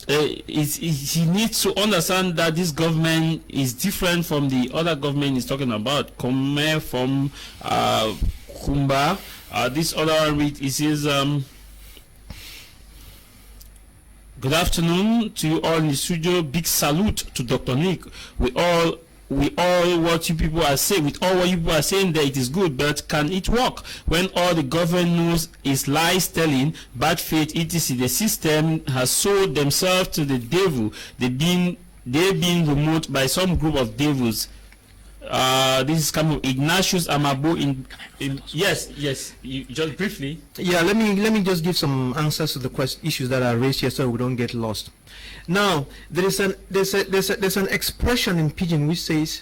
he needs to understand that this government is different from the other government he's talking about. Come from Kumba. This other one read, it says, good afternoon to you all in the studio. Big salute to Dr. Nick. We all what you people are saying, with all what you people are saying that it is good, but can it work when all the government knows is lies telling, bad faith, etc. The system has sold themselves to the devil. They've been removed by some group of devils. This is coming from Ignatius Amabo in yes, you just briefly. Yeah, let me just give some answers to the issues that are raised here so we don't get lost. Now, there's an expression in Pidgin which says,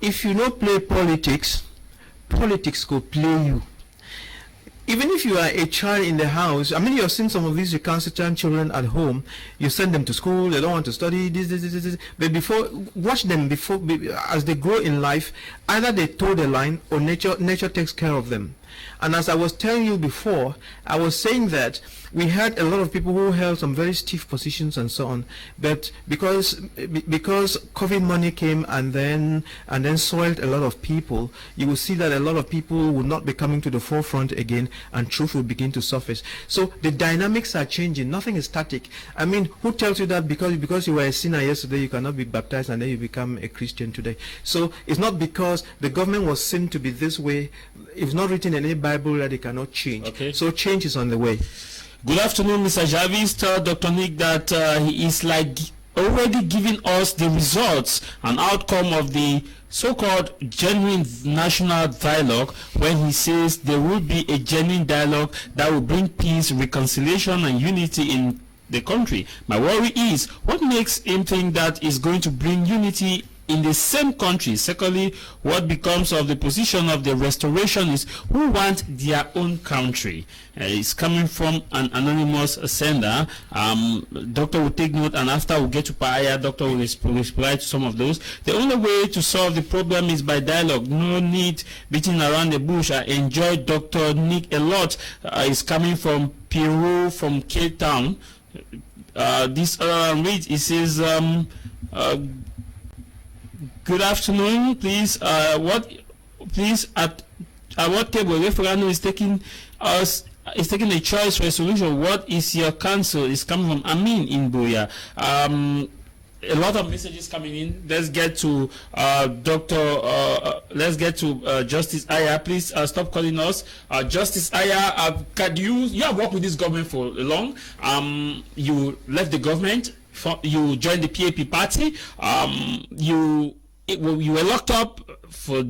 if you don't play politics, politics go play you. Even if you are a child in the house, I mean, you've seen some of these recalcitrant children at home. You send them to school, they don't want to study, this. But watch them as they grow in life, either they toe the line or nature takes care of them. And as I was telling you before, I was saying that we had a lot of people who held some very stiff positions and so on, but because COVID money came and then soiled a lot of people, you will see that a lot of people will not be coming to the forefront again, and truth will begin to surface. So the dynamics are changing. Nothing is static. I mean, who tells you that because you were a sinner yesterday you cannot be baptized and then you become a Christian today? So it's not because the government was seen to be this way. It's not written in any Bible that it cannot change. Okay. So change is on the way. Good afternoon, Mr. Javis. Tell Dr. Nick that he is already giving us the results and outcome of the so-called genuine national dialogue, when he says there will be a genuine dialogue that will bring peace, reconciliation, and unity in the country. My worry is, what makes him think that is going to bring unity in the same country? Secondly, what becomes of the position of the restorationists who want their own country? It's coming from an anonymous sender. Doctor will take note, and after we get to AYAH, Doctor will reply to some of those. The only way to solve the problem is by dialogue. No need beating around the bush. I enjoy Dr. Nick a lot. It's coming from Peru, from Cape Town. This reads, it says, good afternoon. Please, at what table referendum is taking a choice for a solution? What is your counsel? Is coming from Amin in Boya. A lot of messages coming in. Let's get to Justice AYAH. Please stop calling us. Justice AYAH, you have worked with this government for long. You left the government. You joined the PAP party. You were locked up for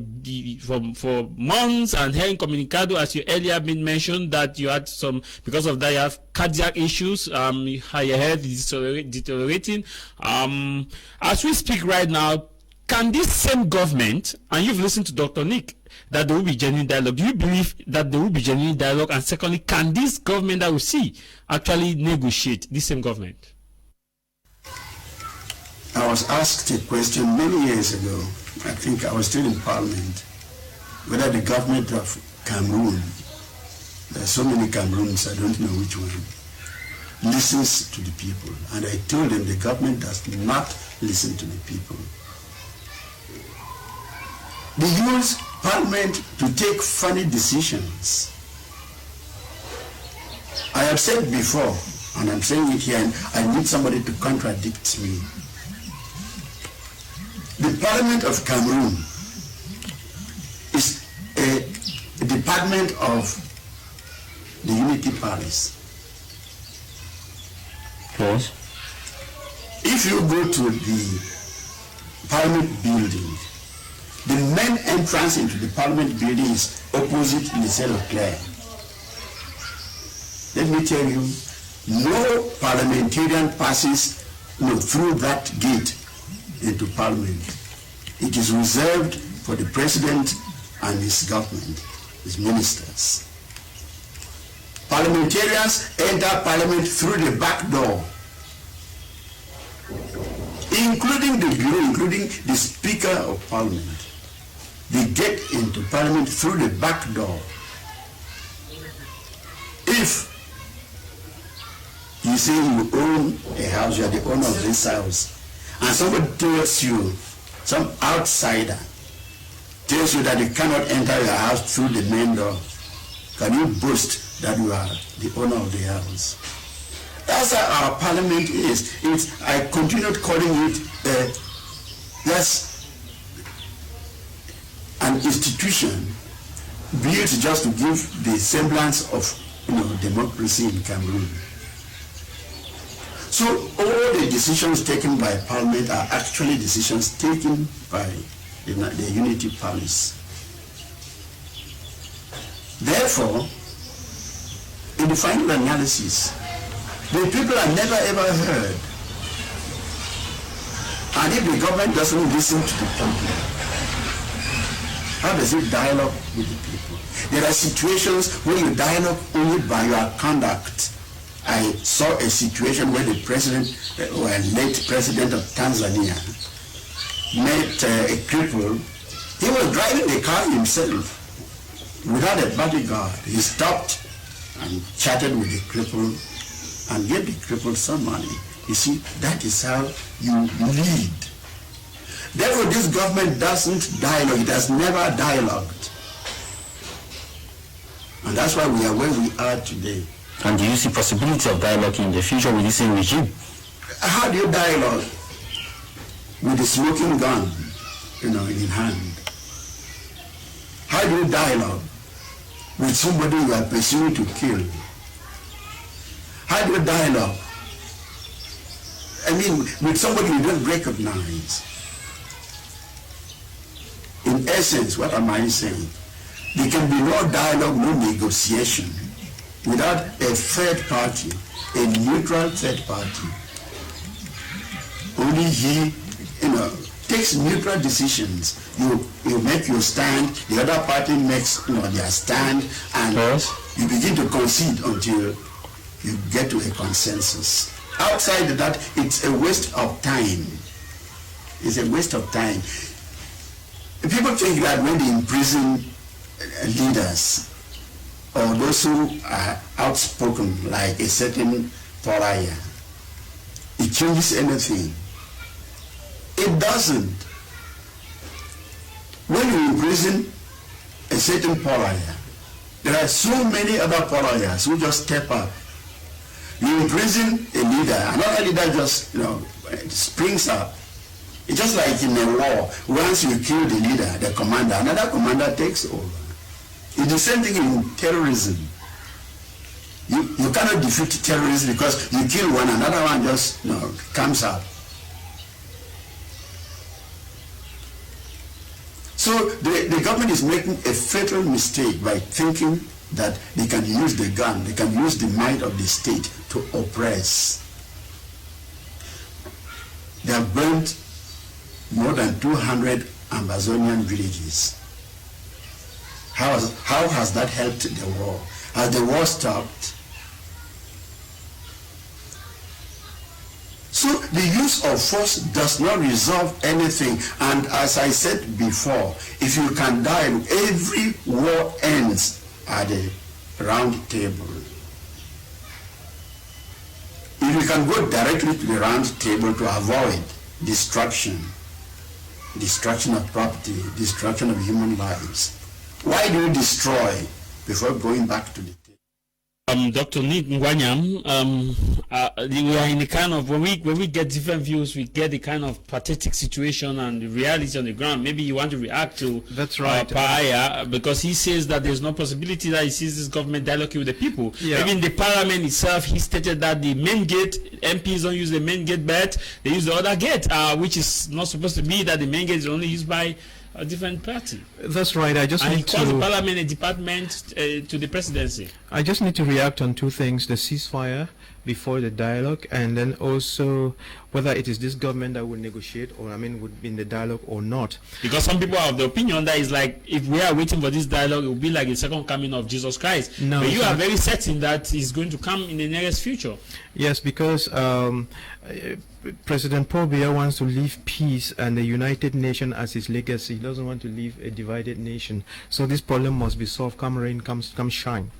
months, and here in Comunicado, as you earlier been mentioned, that you had some, because of that you have cardiac issues, your health is deteriorating. As we speak right now, can this same government, and you've listened to Dr. Nick, that there will be genuine dialogue, do you believe that there will be genuine dialogue? And secondly, can this government that we see actually negotiate, this same government? I was asked a question many years ago, I think I was still in Parliament, whether the government of Cameroon, there are so many Cameroons, I don't know which one, listens to the people. And I told them the government does not listen to the people. They use Parliament to take funny decisions. I have said before, and I'm saying it here, and I need somebody to contradict me. The Parliament of Cameroon is a department of the Unity Palace. Yes. If you go to the Parliament building, the main entrance into the Parliament building is opposite Lycée Leclerc. Let me tell you, no parliamentarian passes through that gate into Parliament. It is reserved for the president and his government, his ministers. Parliamentarians enter parliament through the back door, including the bureau, including the Speaker of Parliament. They get into parliament through the back door. If you say you own a house, you are the owner of this house, and somebody tells you, some outsider tells you that you cannot enter your house through the main door, can you boast that you are the owner of the house? That's how our parliament is. I continued calling it just an institution built just to give the semblance of democracy in Cameroon. So all the decisions taken by Parliament are actually decisions taken by the Unity Palace. Therefore, in the final analysis, the people are never ever heard. And if the government doesn't listen to the people, how does it dialogue with the people? There are situations where you dialogue only by your conduct. I saw a situation where the president, or late president of Tanzania, met a cripple. He was driving the car himself without a bodyguard. He stopped and chatted with the cripple and gave the cripple some money. You see, that is how you lead. Therefore, this government doesn't dialogue. It has never dialogued. And that's why we are where we are today. And do you see possibility of dialogue in the future with this same regime? How do you dialogue with a smoking gun, in hand? How do you dialogue with somebody you are pursuing to kill? How do you dialogue? With somebody you don't recognize. In essence, what am I saying? There can be no dialogue, no negotiation without a third party, a neutral third party. Only he, takes neutral decisions. You make your stand, the other party makes, their stand, and you begin to concede until you get to a consensus. Outside of that, it's a waste of time. It's a waste of time. People think that when they imprison leaders, or those who are outspoken, like a certain pariah, it changes anything. It doesn't. When you imprison a certain pariah, there are so many other pariahs who just step up. You imprison a leader, another leader just springs up. It's just like in a war. Once you kill the leader, the commander, another commander takes over. It's the same thing in terrorism. You cannot defeat terrorists because you kill one, another one just comes up. So the government is making a fatal mistake by thinking that they can use the gun, they can use the might of the state to oppress. They have burnt more than 200 Amazonian villages. How has that helped the war? Has the war stopped? So the use of force does not resolve anything. And as I said before, if you can dialogue, every war ends at a round table. If you can go directly to the round table to avoid destruction of property, destruction of human lives, why do you destroy before going back to the table? Dr. NGWANYAM, we are in the kind of, when we get different views, we get the kind of pathetic situation and the reality on the ground. Maybe you want to react to AYAH, because he says that there's no possibility that he sees this government dialoguing with the people. Yeah. Even the parliament itself, he stated that the main gate, MPs don't use the main gate, but they use the other gate, which is not supposed to be that the main gate is only used by a different party. That's right. I just need to... And the parliament a department to the presidency. I just need to react on two things: the ceasefire before the dialogue, and then also whether it is this government that will negotiate, or would be in the dialogue or not. Because some people have the opinion that is like, if we are waiting for this dialogue, it will be like the second coming of Jesus Christ. No, but you are very certain that it's going to come in the nearest future. Yes, because President Paul Biya wants to leave peace and the United Nations as his legacy. He doesn't want to leave a divided nation. So this problem must be solved, come rain, come shine.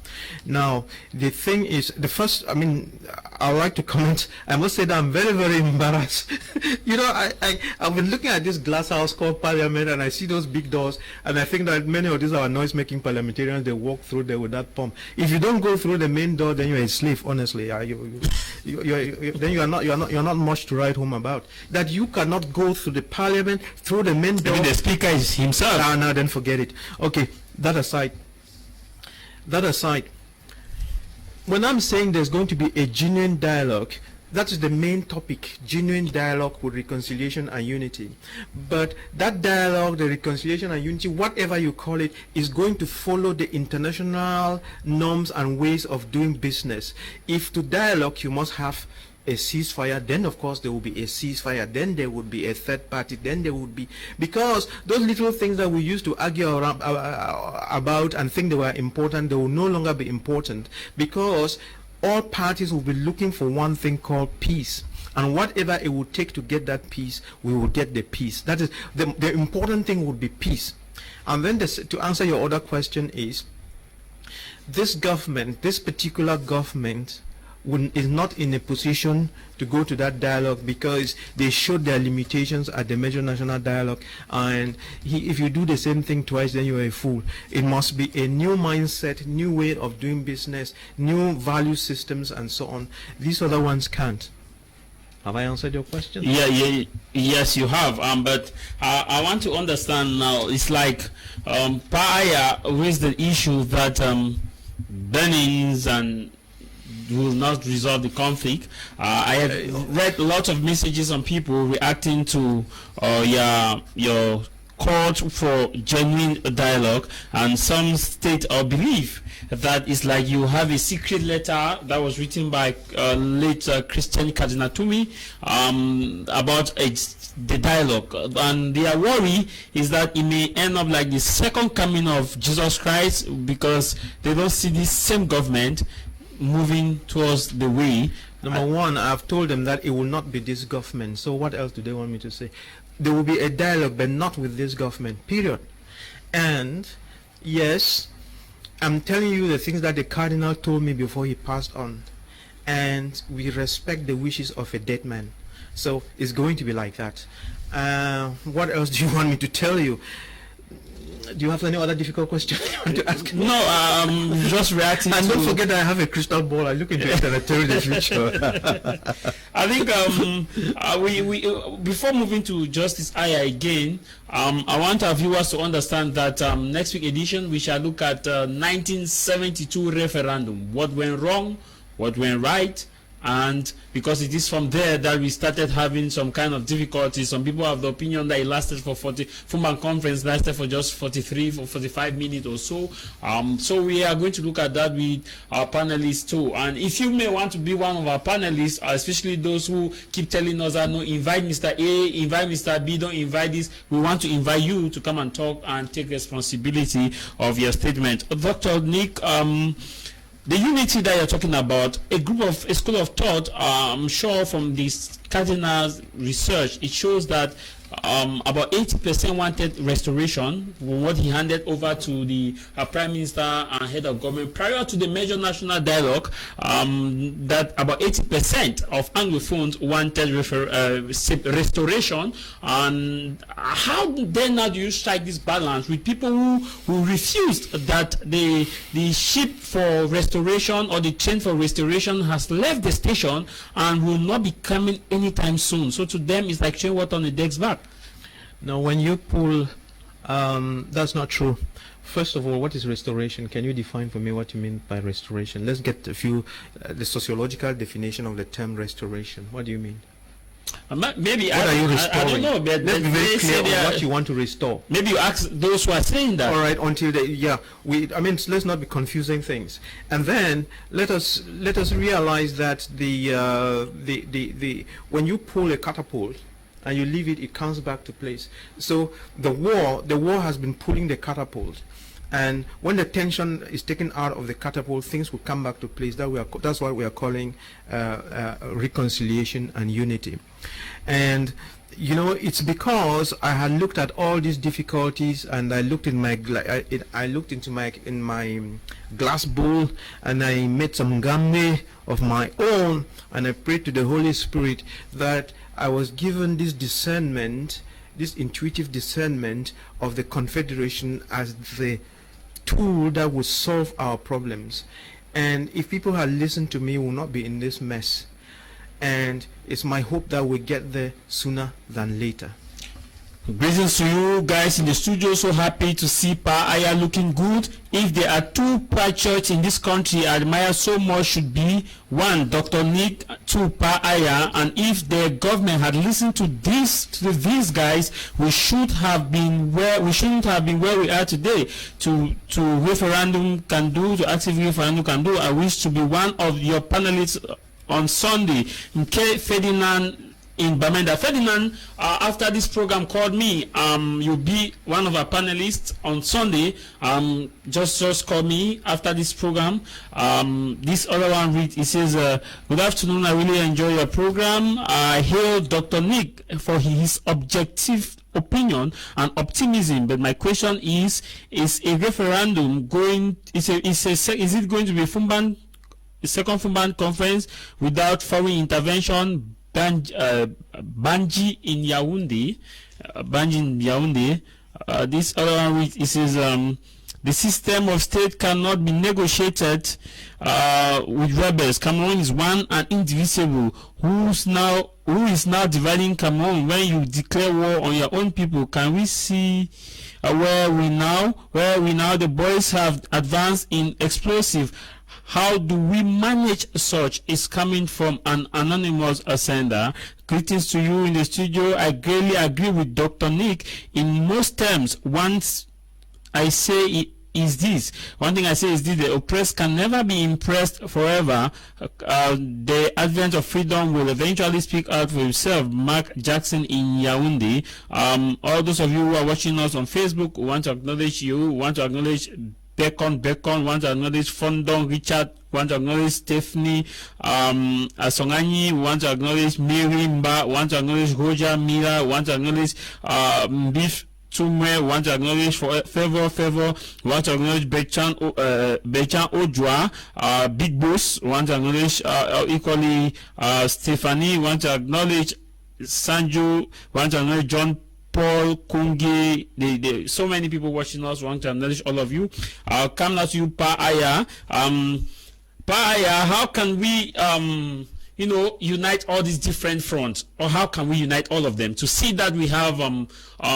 Now, the thing is, the first, I would like to comment. I must say that I'm very, very embarrassed. I've been looking at this glass house called Parliament, and I see those big doors, and I think that many of these are noise-making parliamentarians. They walk through there with that pump. If you don't go through the main door, then you're a slave. Honestly, then you're not much to write home about. That you cannot go through the Parliament, through the main door. Maybe the speaker is himself. No, then forget it. Okay, that aside. When I'm saying there's going to be a genuine dialogue, that is the main topic, genuine dialogue with reconciliation and unity. But that dialogue, the reconciliation and unity, whatever you call it, is going to follow the international norms and ways of doing business. If to dialogue you must have a ceasefire, then of course there will be a ceasefire, then there would be a third party, then there would be, because those little things that we used to argue around, about and think they were important, they will no longer be important, because all parties will be looking for one thing called peace. And whatever it would take to get that peace, we will get the peace. That is, the important thing would be peace. And then to answer your other question is, this government, this particular government, is not in a position to go to that dialogue because they showed their limitations at the major national dialogue, and if you do the same thing twice, then you're a fool. It must be a new mindset, new way of doing business, new value systems, and so on. These other ones can't. Have I answered your question? Yes, you have. But I want to understand now. It's like AYAH raised the issue that DENIS and will not resolve the conflict. I have read lots of messages on people reacting to your call for genuine dialogue, and some state or believe that it's like you have a secret letter that was written by late Christian Cardinal Tumi about the dialogue, and their worry is that it may end up like the second coming of Jesus Christ, because they don't see this same government moving towards the way. Number one, I've told them that it will not be this government. So what else do they want me to say? There will be a dialogue, but not with this government, period. And yes, I'm telling you the things that the Cardinal told me before he passed on. And we respect the wishes of a dead man. So it's going to be like that. What else do you want me to tell you? Do you have any other difficult question you want to ask? No, just reacting. And don't forget that I have a crystal ball. I look into it and I tell you the future. I think we before moving to Justice AYAH again, I want our viewers to understand that next week edition we shall look at 1972 referendum. What went wrong, what went right, and because it is from there that we started having some kind of difficulties. Some people have the opinion that it lasted for Fuman conference lasted for just 43 or 45 minutes or so. So we are going to look at that with our panelists too. And if you may want to be one of our panelists, especially those who keep telling us that no, invite Mr. A, invite Mr. B, don't invite this, we want to invite you to come and talk and take responsibility of your statement. Dr. Nick, the unity that you're talking about, a school of thought, I'm sure from this Cardinal's research, it shows that about 80% wanted restoration, what he handed over to the Prime Minister and head of government prior to the major national dialogue, that about 80% of Anglophones wanted restoration. And how then now do you strike this balance with people who refused that the ship for restoration or the train for restoration has left the station and will not be coming anytime soon? So to them it's like showing what on the deck's back. Now, when you pull, that's not true. First of all, what is restoration? Can you define for me what you mean by restoration? Let's get a few, the sociological definition of the term restoration. What do you mean? Maybe what are you restoring? I don't know, but let's be very clear on what you want to restore. Maybe you ask those who are saying that. All right, until they, I mean, let's not be confusing things. And then let us realize that when you pull a catapult and you leave it, it comes back to place. So the war has been pulling the catapult. And when the tension is taken out of the catapult, things will come back to place. That's what we are calling reconciliation and unity. And it's because I had looked at all these difficulties, and I looked in I looked into my glass bowl, and I made some ngambe of my own, and I prayed to the Holy Spirit that I was given this discernment, this intuitive discernment of the Confederation as the tool that would solve our problems. And if people had listened to me, we will not be in this mess. And it's my hope that we get there sooner than later. Greetings to you guys in the studio. So happy to see Pa AYAH looking good. If there are two Pa church in this country I admire so much, should be one, Dr. Nick, two, Pa AYAH. And if the government had listened to these guys, we shouldn't have been where we are today. To referendum can do, to active referendum can do. I wish to be one of your panelists on Sunday. Ferdinand in Bamenda. Ferdinand, after this program, called me. You'll be one of our panelists on Sunday. Just call me after this program. This other one reads, it says, good afternoon, I really enjoy your program. I hail Dr. Nick for his objective opinion and optimism, but my question is a referendum going, is it going to be a second Fumban conference without foreign intervention? Banji in Yaoundé, this other one, it says, the system of state cannot be negotiated with rebels. Cameroon is one and indivisible. Who is now dividing Cameroon? When you declare war on your own people, can we see where we now the boys have advanced in explosive? How do we manage such? Is coming from an anonymous sender. Greetings to you in the studio. I greatly agree with Dr. Nick in most terms. Once I say is this. One thing I say is this: the oppressed can never be impressed forever. The advent of freedom will eventually speak out for himself. Mark Jackson in Yaoundé. All those of you who are watching us on Facebook, want to acknowledge you, want to acknowledge Bacon, want to acknowledge Fondon, Richard, want to acknowledge Stephanie, Asonganyi, want to acknowledge Mary Mba, want to acknowledge Roger Mira, want to acknowledge Beef Tumwe, want to acknowledge Favor, want to acknowledge Bechan Ojwa, Big Boss, want to acknowledge equally Stephanie, want to acknowledge Sanju, want to acknowledge John Paul, Kungi, so many people watching us. Want to acknowledge all of you. I'll come now to you, Pa AYAH. Pa AYAH, how can we, unite all these different fronts, or how can we unite all of them to see that we have a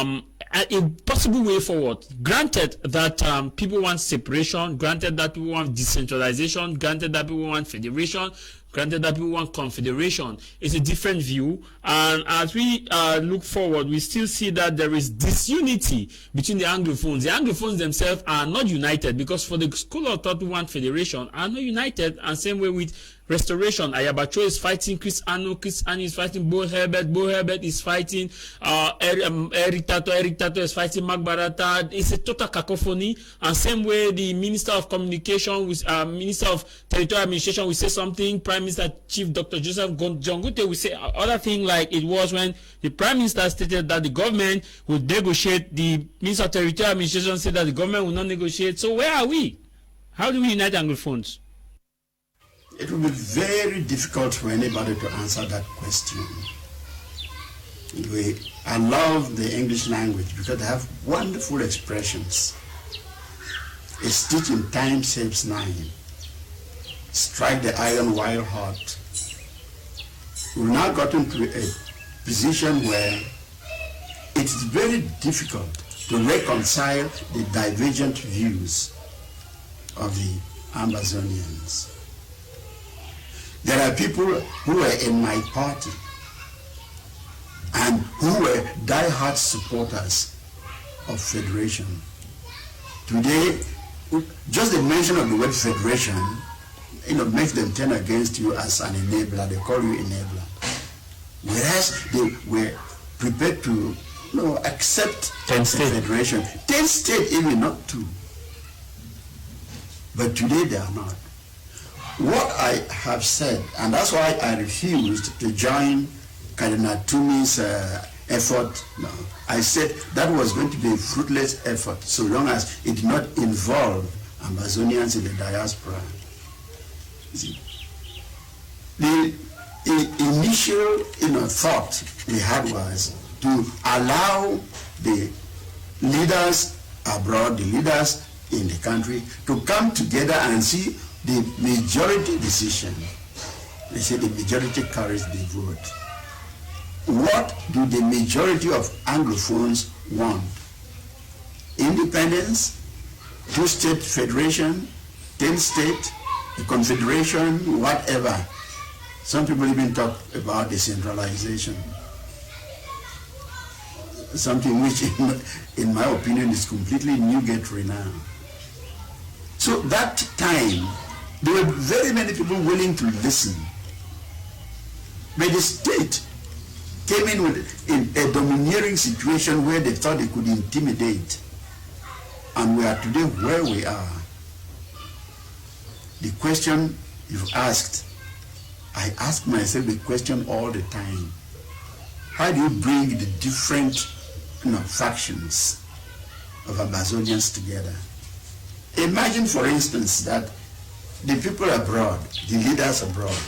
possible way forward? Granted that people want separation, granted that people want decentralization, granted that people want federation, granted that people want confederation. It's a different view, and as we look forward, we still see that there is disunity between the Anglophones. The Anglophones themselves are not united, because for the school of thought who want federation are not united, and same way with restoration. Ayabacho is fighting Chris Anu is fighting Bo Herbert is fighting Eric Tato is fighting Magbarata. It's a total cacophony, and same way the Minister of Communication with Minister of Territorial Administration will say something, Prime Minister Chief Dr. Joseph Jongute will say other thing, like it was when the Prime Minister stated that the government would negotiate. The Minister of Territorial Administration said that the government will not negotiate. So where are we? How do we unite Anglophones? It will be very difficult for anybody to answer that question. I love the English language because they have wonderful expressions. A stitch in time saves 9. Strike the iron while hot. We've now gotten to a position where it is very difficult to reconcile the divergent views of the Amazonians. There are people who are in my party and who were die-hard supporters of federation. Today, just the mention of the word federation, makes them turn against you as an enabler. They call you enabler. Whereas they were prepared to accept 10 state federation. 10 state even, not 2. But today they are not. What I have said, and that's why I refused to join Cardinal Tumi's effort, I said that was going to be a fruitless effort so long as it did not involve Amazonians in the diaspora. See, the initial thought we had was to allow the leaders abroad, the leaders in the country, to come together and see the majority decision. They say the majority carries the vote. What do the majority of Anglophones want? Independence, 2-state federation, 10-state, a confederation, whatever. Some people even talk about decentralization. Something which, in my opinion, is completely nugatory now. So that time, there were very many people willing to listen. But the state came in a domineering situation where they thought they could intimidate. And we are today where we are. The question you've asked, I ask myself the question all the time. How do you bring the different factions of Amazonians together? Imagine, for instance, that the people abroad, the leaders abroad,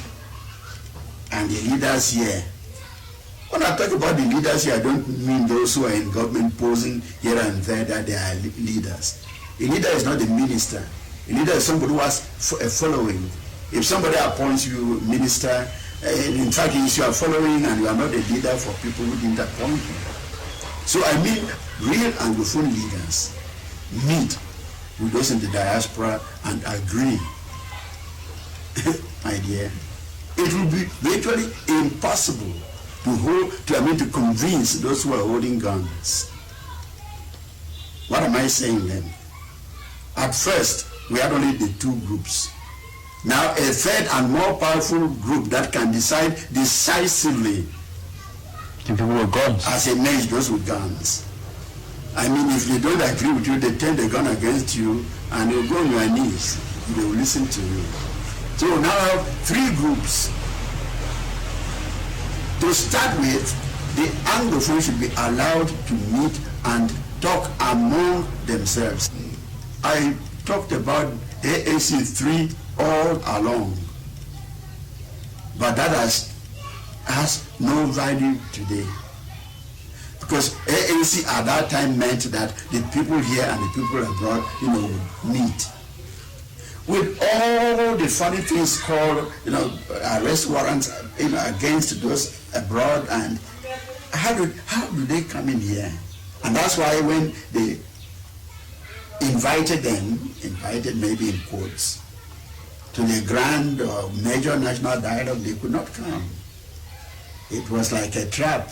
and the leaders here. When I talk about the leaders here, I don't mean those who are in government posing here and there that they are leaders. A leader is not a minister. A leader is somebody who has a following. If somebody appoints you minister, in fact, you are following and you are not a leader for people who didn't appoint you. So I mean, real Anglophone leaders meet with those in the diaspora and agree. My dear, it will be virtually impossible to convince those who are holding guns. What am I saying then? At first, we had only the 2 groups. Now a third and more powerful group that can decide decisively. The people with guns. As against those with guns. I mean, if they don't agree with you, they turn the gun against you and they'll go on your knees. They will listen to you. So now 3 groups. To start with, the Anglophones should be allowed to meet and talk among themselves. I talked about AAC 3 all along, but that has no value today. Because ANC at that time meant that the people here and the people abroad, would meet. With all the funny things called, arrest warrants, against those abroad, and how do they come in here? And that's why when they invited maybe in quotes, to the grand or major national dialogue, they could not come. It was like a trap.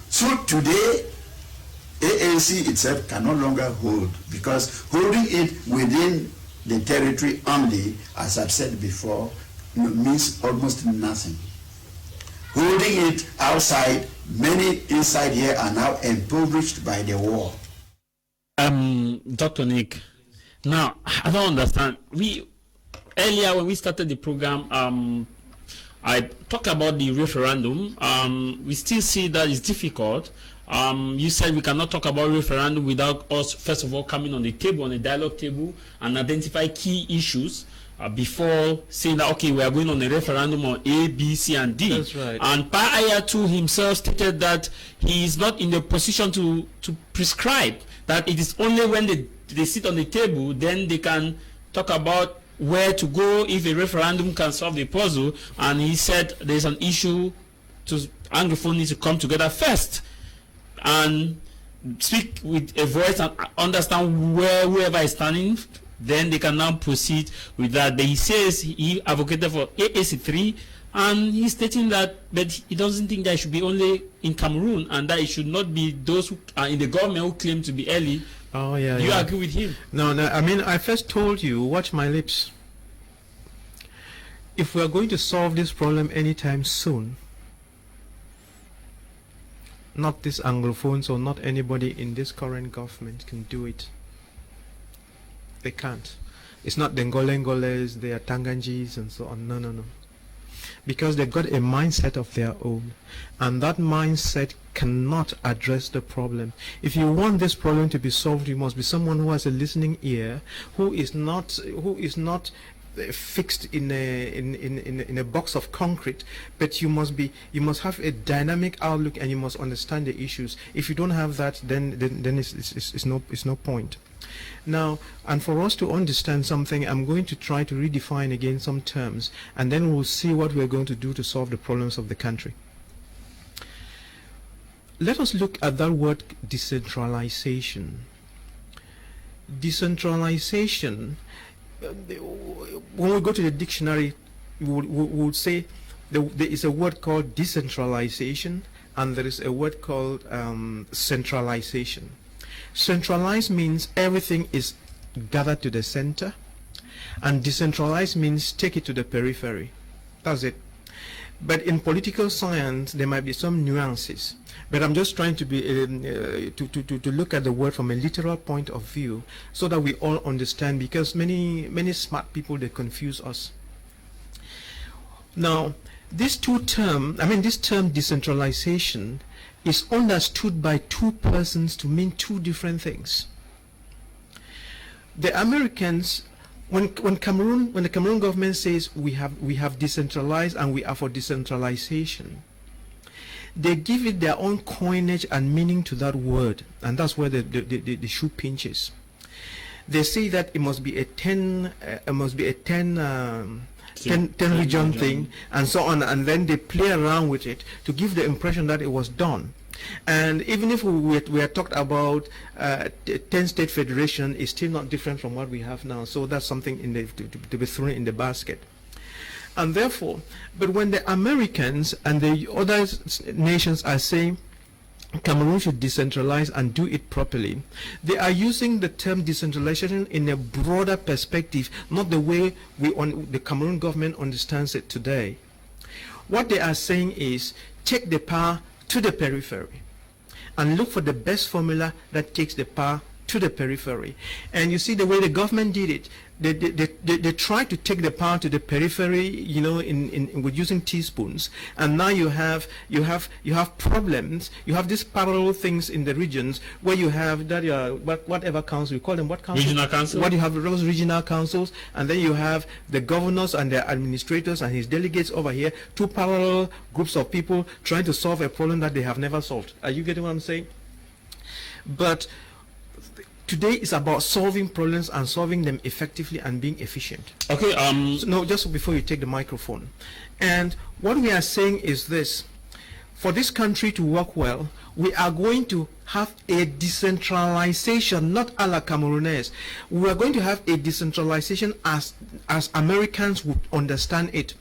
So today, ANC itself can no longer hold, because holding it within the territory only, as I've said before, means almost nothing. Holding it outside, many inside here are now impoverished by the war. Dr. Nick, now I don't understand. Earlier when we started the program, I talked about the referendum. We still see that it's difficult. You said we cannot talk about referendum without us, first of all, coming on the table, on the dialogue table, and identify key issues before saying that, okay, we are going on a referendum on A, B, C, and D. That's right. And AYAH too himself stated that he is not in the position to prescribe, that it is only when they sit on the table, then they can talk about where to go, if a referendum can solve the puzzle. And he said there's an issue to Anglophone needs to come together first and speak with a voice and understand whoever is standing, then they can now proceed with that. But he says he advocated for AAC3 And he's stating that, but he doesn't think that it should be only in Cameroon, and that it should not be those who are in the government who claim to be early. Oh yeah. Do you agree with him? No, I mean, I first told you, watch my lips. If we are going to solve this problem anytime soon, not these Anglophones or not anybody in this current government can do it. They can't. It's not the Ngolengoles, they are Tanganjis and so on. No. Because they've got a mindset of their own, and that mindset cannot address the problem. If you want this problem to be solved, you must be someone who has a listening ear, who is not fixed in a box of concrete, but you must have a dynamic outlook, and you must understand the issues. If you don't have that, then it's no point. Now, and for us to understand something, I'm going to try to redefine again some terms, and then we'll see what we're going to do to solve the problems of the country. Let us look at that word decentralization. Decentralization, when we go to the dictionary, we would say there is a word called decentralization, and there is a word called centralization. Centralized means everything is gathered to the center, and decentralized means take it to the periphery. That's it. But in political science, there might be some nuances. But I'm just trying to be to look at the word from a literal point of view, so that we all understand. Because many smart people, they confuse us. Now, this term decentralization is understood by two persons to mean two different things. The Americans, when the Cameroon government says we have decentralized and we are for decentralization, they give it their own coinage and meaning to that word, and that's where the shoe pinches. They say that it must be a 10 region thing, and so on, and then they play around with it to give the impression that it was done. And even if we are talked about 10 state federation, is still not different from what we have now. So that's something to be thrown in the basket. And therefore, but when the Americans and the other nations are saying Cameroon should decentralize and do it properly, they are using the term decentralization in a broader perspective, not the way the Cameroon government understands it today. What they are saying is take the power to the periphery and look for the best formula that takes the power to the periphery. And you see the way the government did it, they tried to take the power to the periphery, you know, with using teaspoons, and now you have problems. You have these parallel things in the regions where you have that whatever council you call them, what council? Regional council. What you have those regional councils, and then you have the governors and their administrators and his delegates over here, two parallel groups of people trying to solve a problem that they have never solved. Are you getting what I'm saying? But today is about solving problems and solving them effectively and being efficient. Okay. So, no, just before you take the microphone. And what we are saying is this: for this country to work well, we are going to have a decentralization, not a la Cameroonese. We are going to have a decentralization as Americans would understand it,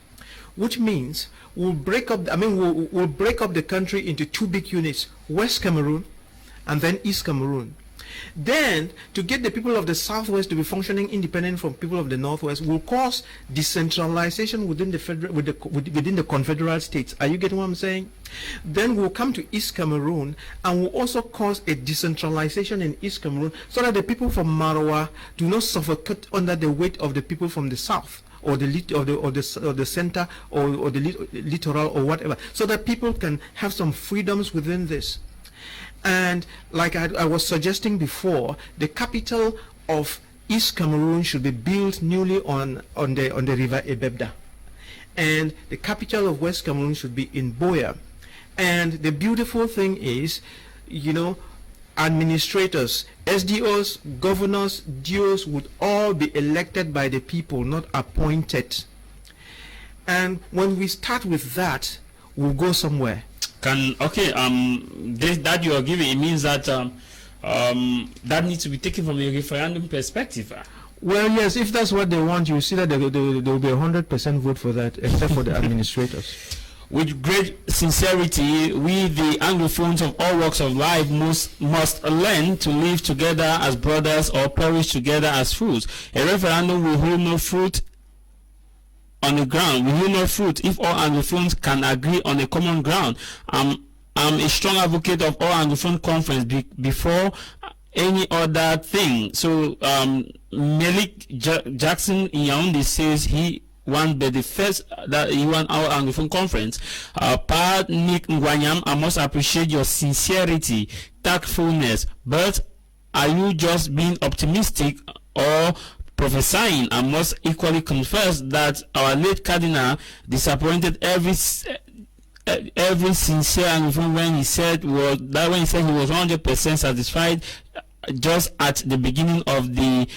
which means we'll break up. We'll break up the country into two big units: West Cameroon and then East Cameroon. Then, to get the people of the Southwest to be functioning independent from people of the Northwest will cause decentralization within the Confederate States. Are you getting what I'm saying? Then we'll come to East Cameroon, and will also cause a decentralization in East Cameroon, so that the people from Maroa do not suffocate under the weight of the people from the South, or the center, or the littoral, or whatever, so that people can have some freedoms within this. And like I was suggesting before, the capital of East Cameroon should be built newly on the river Ebebda, and the capital of West Cameroon should be in Boya. And the beautiful thing is, you know, administrators, SDOs, governors, DOs would all be elected by the people, not appointed. And when we start with that, we'll go somewhere. That you are giving, it means that that needs to be taken from a referendum perspective. Well, yes, if that's what they want, you see that there will be 100% vote for that, except for the administrators. With great sincerity, we, the Anglophones of all walks of life, must learn to live together as brothers or perish together as fools. A referendum will hold no fruit on the ground. We will no fruit if all Anglophones can agree on a common ground. I'm a strong advocate of all Anglophone conference before any other thing. So Malik Jackson in Yaoundé says he won the first that he won our Anglophone conference. Pa NGWANYAM, I must appreciate your sincerity, tactfulness, but are you just being optimistic or prophesying? I must equally confess that our late cardinal disappointed every sincere Anglophone when he said he was 100% satisfied just at the beginning of the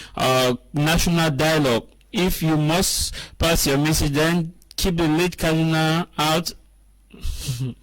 national dialogue. If you must pass your message, then keep the late cardinal out. Can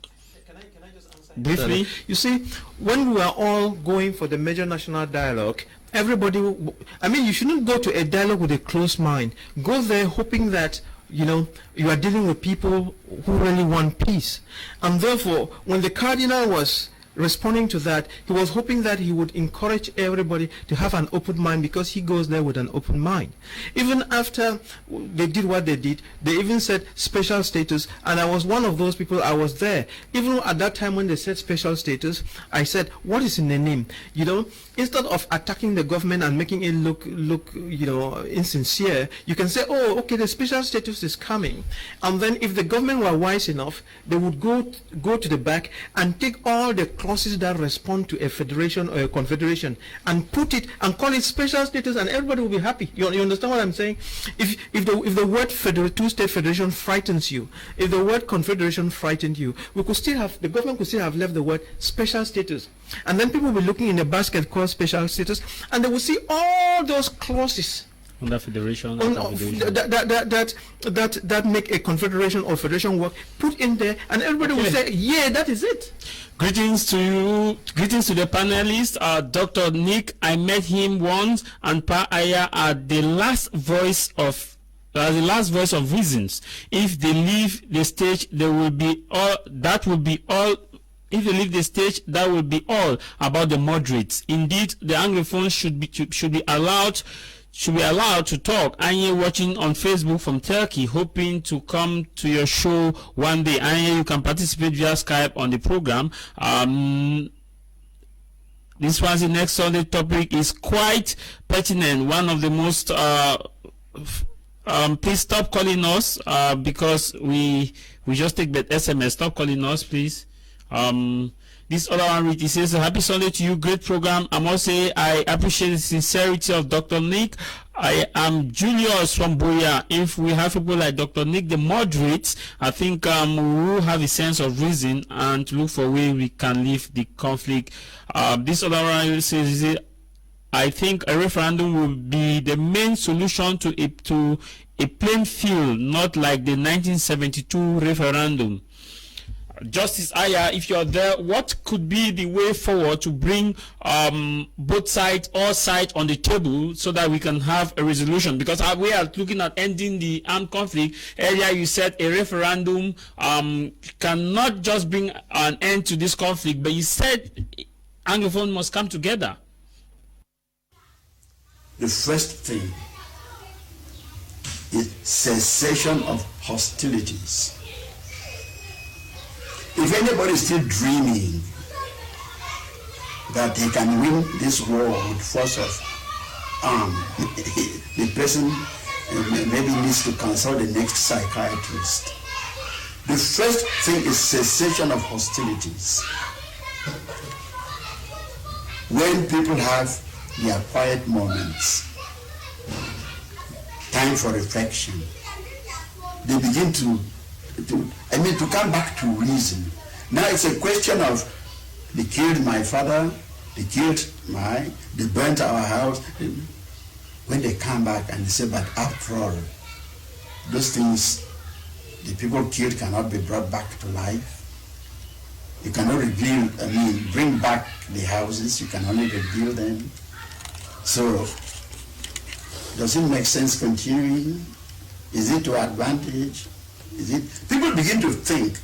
I just answer briefly? You see, when we were all going for the major national dialogue, everybody, I mean, you shouldn't go to a dialogue with a closed mind. Go there hoping that, you know, you are dealing with people who really want peace. And therefore, when the cardinal was responding to that, he was hoping that he would encourage everybody to have an open mind, because he goes there with an open mind. Even after they did what they did, they even said special status, and I was one of those people. I was there. Even at that time when they said special status, I said, what is in the name? You know, instead of attacking the government and making it look you know, insincere, you can say, oh, okay, the special status is coming. And then if the government were wise enough, they would go to the back and take all the clauses that respond to a federation or a confederation and put it and call it special status, and everybody will be happy. You understand what I'm saying? If the word two-state federation frightens you, if the word confederation frightened you, we could still have, the government could still have left the word special status, and then people will be looking in a basket called special status, and they will see all those clauses on that federation, that make a confederation or federation work, put in there, and everybody will say, yeah, that is it. Greetings to you, greetings to the panelists. Dr. Nick, I met him once, and Pa AYAH are the last voice of reasons. If they leave the stage, there will be all. That will be all. If they leave the stage, that will be all about the moderates. Indeed, the Anglophones should be allowed to talk. Anya watching on Facebook from Turkey, hoping to come to your show one day. Anya, you can participate via Skype on the program. This one's the next Sunday topic is quite pertinent. One of the most please stop calling us because we just take that SMS. Stop calling us, please. This other one, it says, happy Sunday to you, great program. I must say I appreciate the sincerity of Dr. Nick. I am Julius from Boya. If we have people like Dr. Nick, the moderates, I think we will have a sense of reason and to look for a way we can leave the conflict. This other one says, I think a referendum will be the main solution to a plain field, not like the 1972 referendum. Justice AYAH, if you're there, what could be the way forward to bring both sides, all sides on the table so that we can have a resolution? Because we are looking at ending the armed conflict. Earlier you said a referendum cannot just bring an end to this conflict, but you said Anglophone must come together. The first thing is cessation of hostilities. If anybody is still dreaming that he can win this war with force of arm, the person maybe needs to consult the next psychiatrist. The first thing is cessation of hostilities. When people have their quiet moments, time for reflection, they begin to come back to reason. Now it's a question of, they killed my father, they burnt our house. When they come back and they say, but after all, those things the people killed cannot be brought back to life. You cannot bring back the houses, you can only rebuild them. So Does it make sense continuing? Is it to advantage? Is it? People begin to think.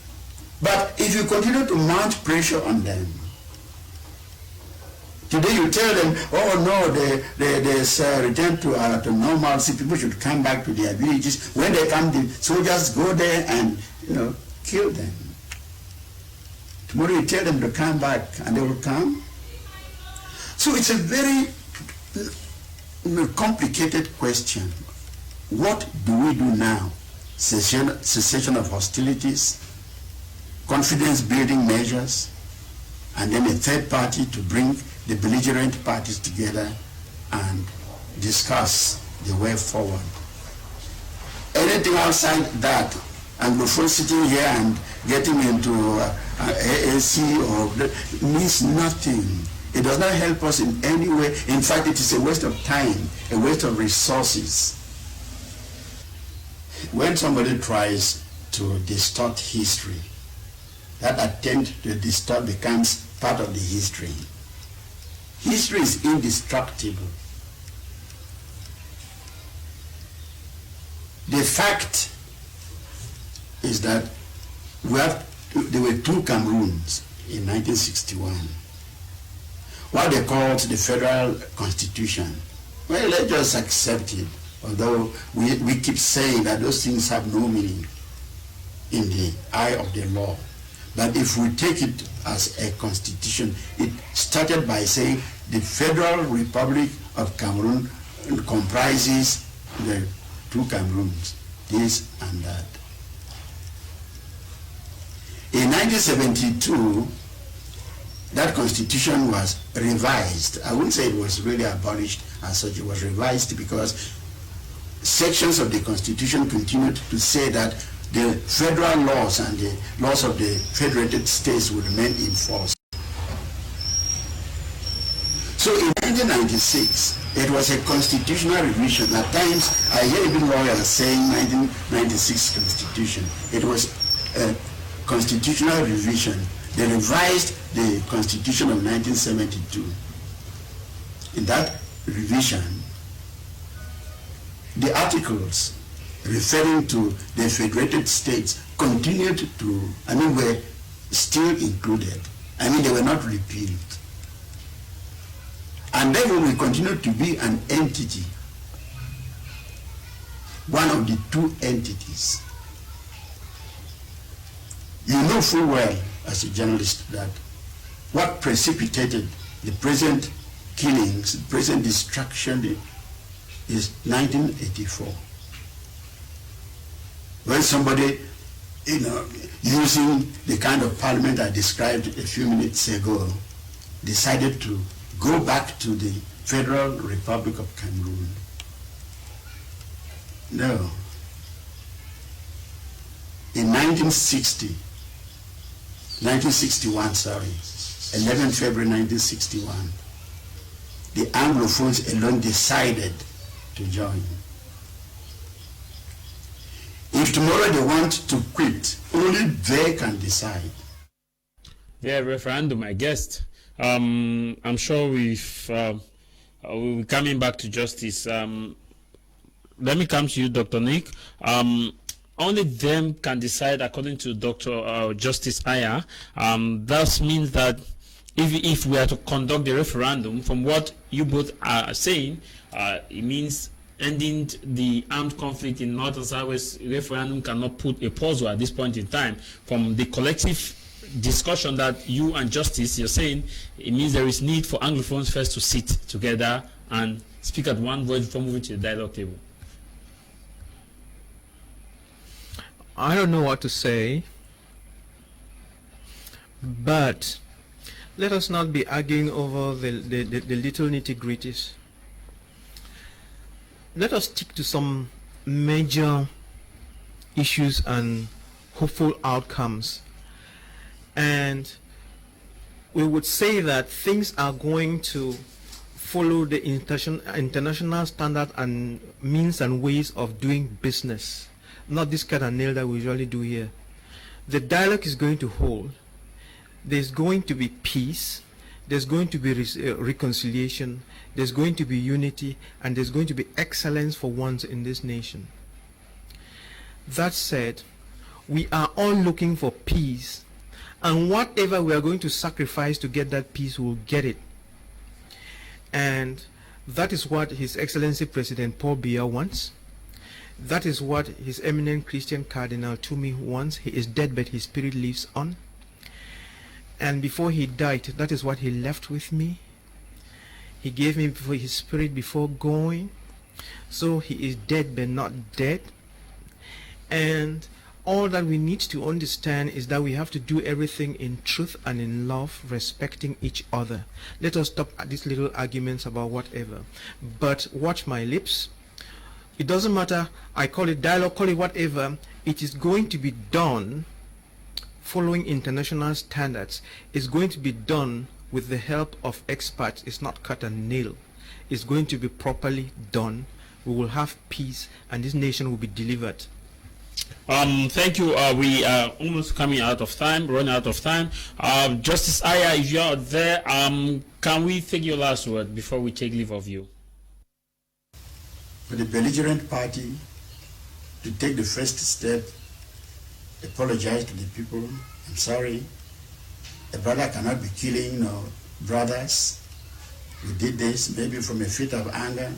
But if you continue to mount pressure on them, today you tell them, oh no, there's return to normalcy, people should come back to their villages. When they come, the soldiers go there and, kill them. Tomorrow you tell them to come back and they will come. So it's a very complicated question. What do we do now? Cessation of hostilities, confidence building measures, and then a third party to bring the belligerent parties together and discuss the way forward. Anything outside that, Anglophone sitting here and getting into AAC means nothing. It does not help us in any way. In fact, it is a waste of time, a waste of resources. When somebody tries to distort history, that attempt to distort becomes part of the history. History is indestructible. The fact is that there were two Cameroons in 1961. What they called the Federal Constitution. Well, let's just accept it, although we keep saying that those things have no meaning in the eye of the law. But if we take it as a constitution, it started by saying the Federal Republic of Cameroon comprises the two Cameroons, this and that. In 1972, that constitution was revised. I wouldn't say it was really abolished as such. It was revised because sections of the constitution continued to say that the federal laws and the laws of the federated states would remain in force. So in 1996, it was a constitutional revision. At times, I hear even lawyers saying 1996 constitution. It was a constitutional revision. They revised the Constitution of 1972. In that revision, the articles referring to the federated states continued to, were still included. They were not repealed. And therefore we continued to be an entity, one of the two entities. You know full well, as a journalist, that what precipitated the present killings, the present destruction is 1984. When somebody, using the kind of parliament I described a few minutes ago, decided to go back to the Federal Republic of Cameroon. No. In 1961, 11 February 1961, the Anglophones alone decided to join. If tomorrow they want to quit, only they can decide. Yeah, referendum, I guess. I'm sure we'll be coming back to justice. Let me come to you, Dr. Nick. Only them can decide, according to Dr. Justice AYAH. That means that if we are to conduct the referendum, from what you both are saying, it means ending the armed conflict in North and Southwest. Referendum cannot put a pause at this point in time. From the collective discussion that you and Justice, you're saying, it means there is need for Anglophones first to sit together and speak at one voice before moving to the dialogue table. I don't know what to say, but let us not be arguing over the little nitty-gritties. Let us stick to some major issues and hopeful outcomes. And we would say that things are going to follow the international standard and means and ways of doing business, not this cat and nail that we usually do here. The dialogue is going to hold. There's going to be peace. there's going to be reconciliation, there's going to be unity, and there's going to be excellence for once in this nation. That said, we are all looking for peace, and whatever we are going to sacrifice to get that peace, we'll get it. And that is what His Excellency President Paul Biya wants. That is what His Eminent Christian Cardinal Toomey wants. He is dead, but his spirit lives on. And before he died, that is what he left with me. He gave me his spirit before going. So he is dead, but not dead. And all that we need to understand is that we have to do everything in truth and in love, respecting each other. Let us stop at these little arguments about whatever. But watch my lips. It doesn't matter, I call it dialogue, call it whatever. It is going to be done following international standards. It's going to be done with the help of experts. It's not cut and nail. It's going to be properly done. We will have peace, and this nation will be delivered. Thank you. We are almost coming out of time, running out of time. Justice AYAH, if you are there, can we take your last word before we take leave of you? For the belligerent party to take the first step, apologize to the people. I'm sorry. A brother cannot be killing brothers. We did this maybe from a fit of anger.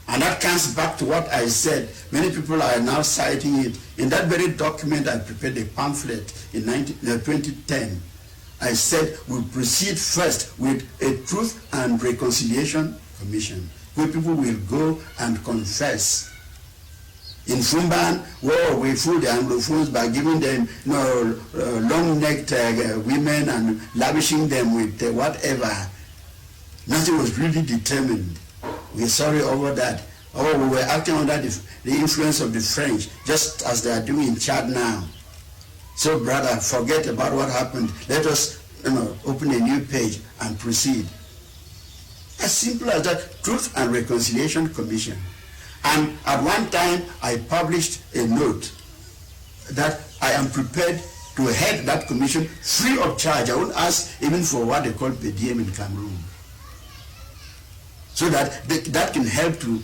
And that comes back to what I said. Many people are now citing it. In that very document, I prepared a pamphlet in 2010. I said we'll proceed first with a Truth and Reconciliation Commission, where people will go and confess. In Fumban, where we fool the Anglophones by giving them long-necked women and lavishing them with whatever. Nothing was really determined. We're sorry over that. Oh, we were acting under the influence of the French, just as they are doing in Chad now. So, brother, forget about what happened. Let us open a new page and proceed. As simple as that. Truth and Reconciliation Commission. And at one time, I published a note that I am prepared to head that commission free of charge. I won't ask even for what they call per diem in Cameroon. So that that can help to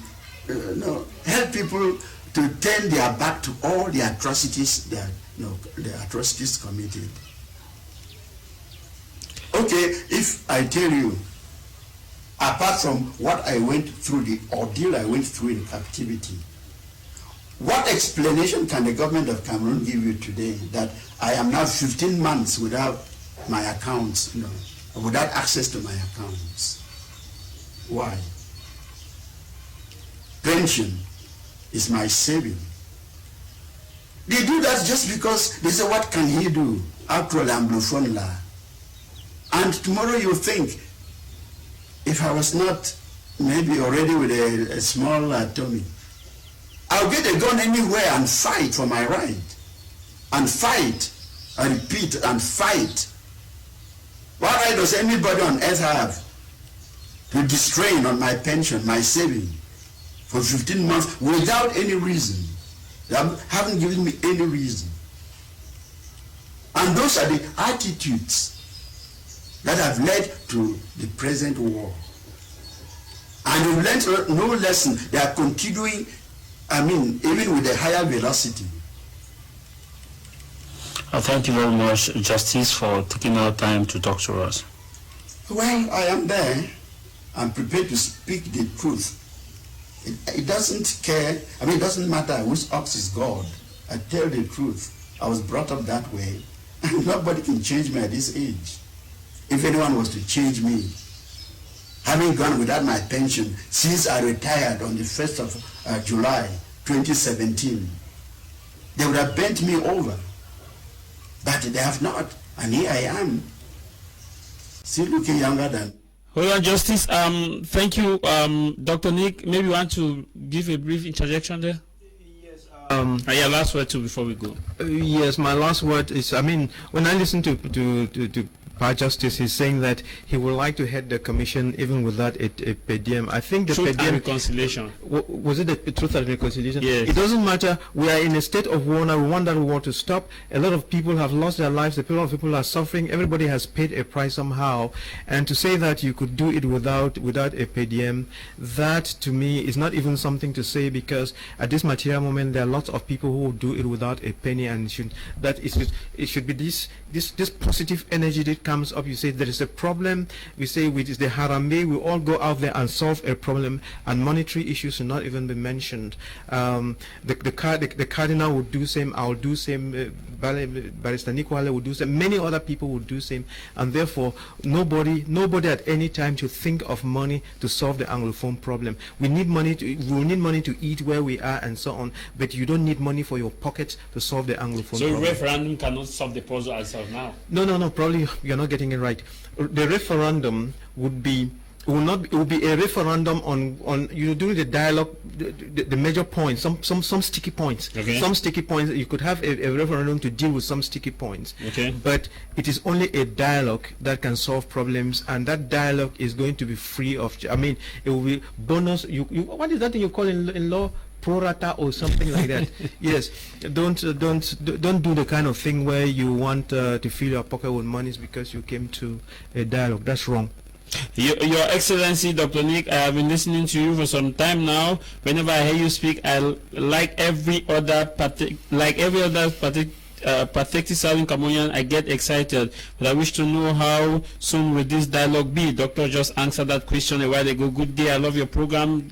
help people to turn their back to all the atrocities the atrocities committed. Okay, if I tell you, apart from what I went through, the ordeal I went through in captivity, what explanation can the government of Cameroon give you today that I am now 15 months without my accounts, without access to my accounts? Why? Pension is my saving. They do that just because they say, what can he do? After all, Anglophone law. And tomorrow you think, if I was not maybe already with a small tummy, I'll get a gun anywhere and fight for my right. And fight, I repeat, and fight. What right does anybody on earth have to distrain on my pension, my saving, for 15 months without any reason? They haven't given me any reason. And those are the attitudes that have led to the present war. And they've learned no lesson. They are continuing, even with a higher velocity. Thank you very much, Justice, for taking our time to talk to us. Well, I am there. I'm prepared to speak the truth. It doesn't care, it doesn't matter whose ox is God. I tell the truth. I was brought up that way. And nobody can change me at this age. If anyone was to change me, having gone without my pension since I retired on the 1st of July 2017, they would have bent me over. But they have not. And here I am, still looking younger than. Hold on, Justice. Thank you, Dr. Nick. Maybe you want to give a brief interjection there? Yes. Yeah, last word too before we go. Yes, my last word is, when I listen to Pa Justice is saying that he would like to head the commission even without a per diem. I think the Truth per diem, and reconciliation. was it the truth and reconciliation? Yes. It doesn't matter. We are in a state of war now. We want that war to stop. A lot of people have lost their lives. A lot of people are suffering. Everybody has paid a price somehow. And to say that you could do it without a per diem, that to me is not even something to say, because at this material moment there are lots of people who will do it without a penny, and it should be this positive energy that comes up. You say there is a problem, we say it is the Harambe, we all go out there and solve a problem, and monetary issues should not even be mentioned. The Cardinal would do same, I will do same, Barrister Nikwale would do same, many other people would do same, and therefore nobody at any time should think of money to solve the Anglophone problem. We need money to eat where we are and so on, but you don't need money for your pockets to solve the Anglophone problem. So referendum cannot solve the puzzle as of now? No, probably you're not getting it right. The referendum would be a referendum on during the dialogue, the major points, some sticky points. Okay. Some sticky points. You could have a referendum to deal with some sticky points. Okay. But it is only a dialogue that can solve problems, and that dialogue is going to be free of. I mean, it will be bonus. What is that thing you call in law? Pro rata or something like that. Yes. Don't do the kind of thing where you want to fill your pocket with monies because you came to a dialogue. That's wrong. Your Excellency, Dr. Nick, I have been listening to you for some time now. Whenever I hear you speak, I like every other pathetic sounding Cameroonian, I get excited. But I wish to know how soon will this dialogue be. Doctor just answered that question a while ago. Good day, I love your program.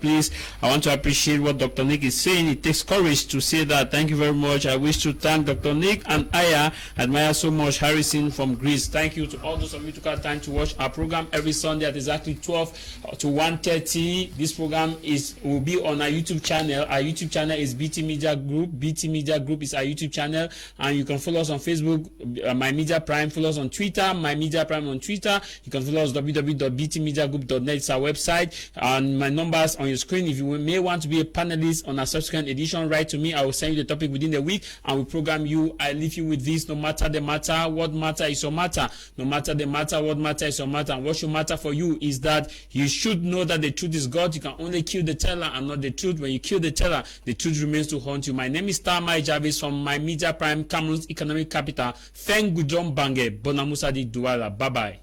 Please, I want to appreciate what Dr. Nick is saying. It takes courage to say that. Thank you very much. I wish to thank Dr. Nick and AYAH. Admire so much. Harrison from Greece. Thank you to all those of you who took our time to watch our program every Sunday at exactly 12 to 1:30. This program will be on our YouTube channel. Our YouTube channel is BT Media Group. BT Media Group is our YouTube channel, and you can follow us on Facebook, My Media Prime. Follow us on Twitter, My Media Prime on Twitter. You can follow us www.btmediagroup.net. It's our website, and my number on your screen. If you may want to be a panelist on a subsequent edition, write to me. I will send you the topic within the week and will program you. I leave you with this: no matter the matter, what matter is your matter. No matter the matter, what matter is your matter. And what should matter for you is that you should know that the truth is God. You can only kill the teller and not the truth. When you kill the teller, the truth remains to haunt you. My name is Tamai Javis from My Media Prime, Cameroon's economic capital. Thank Gudjon Bange, Bonamusadi Douala. Bye bye.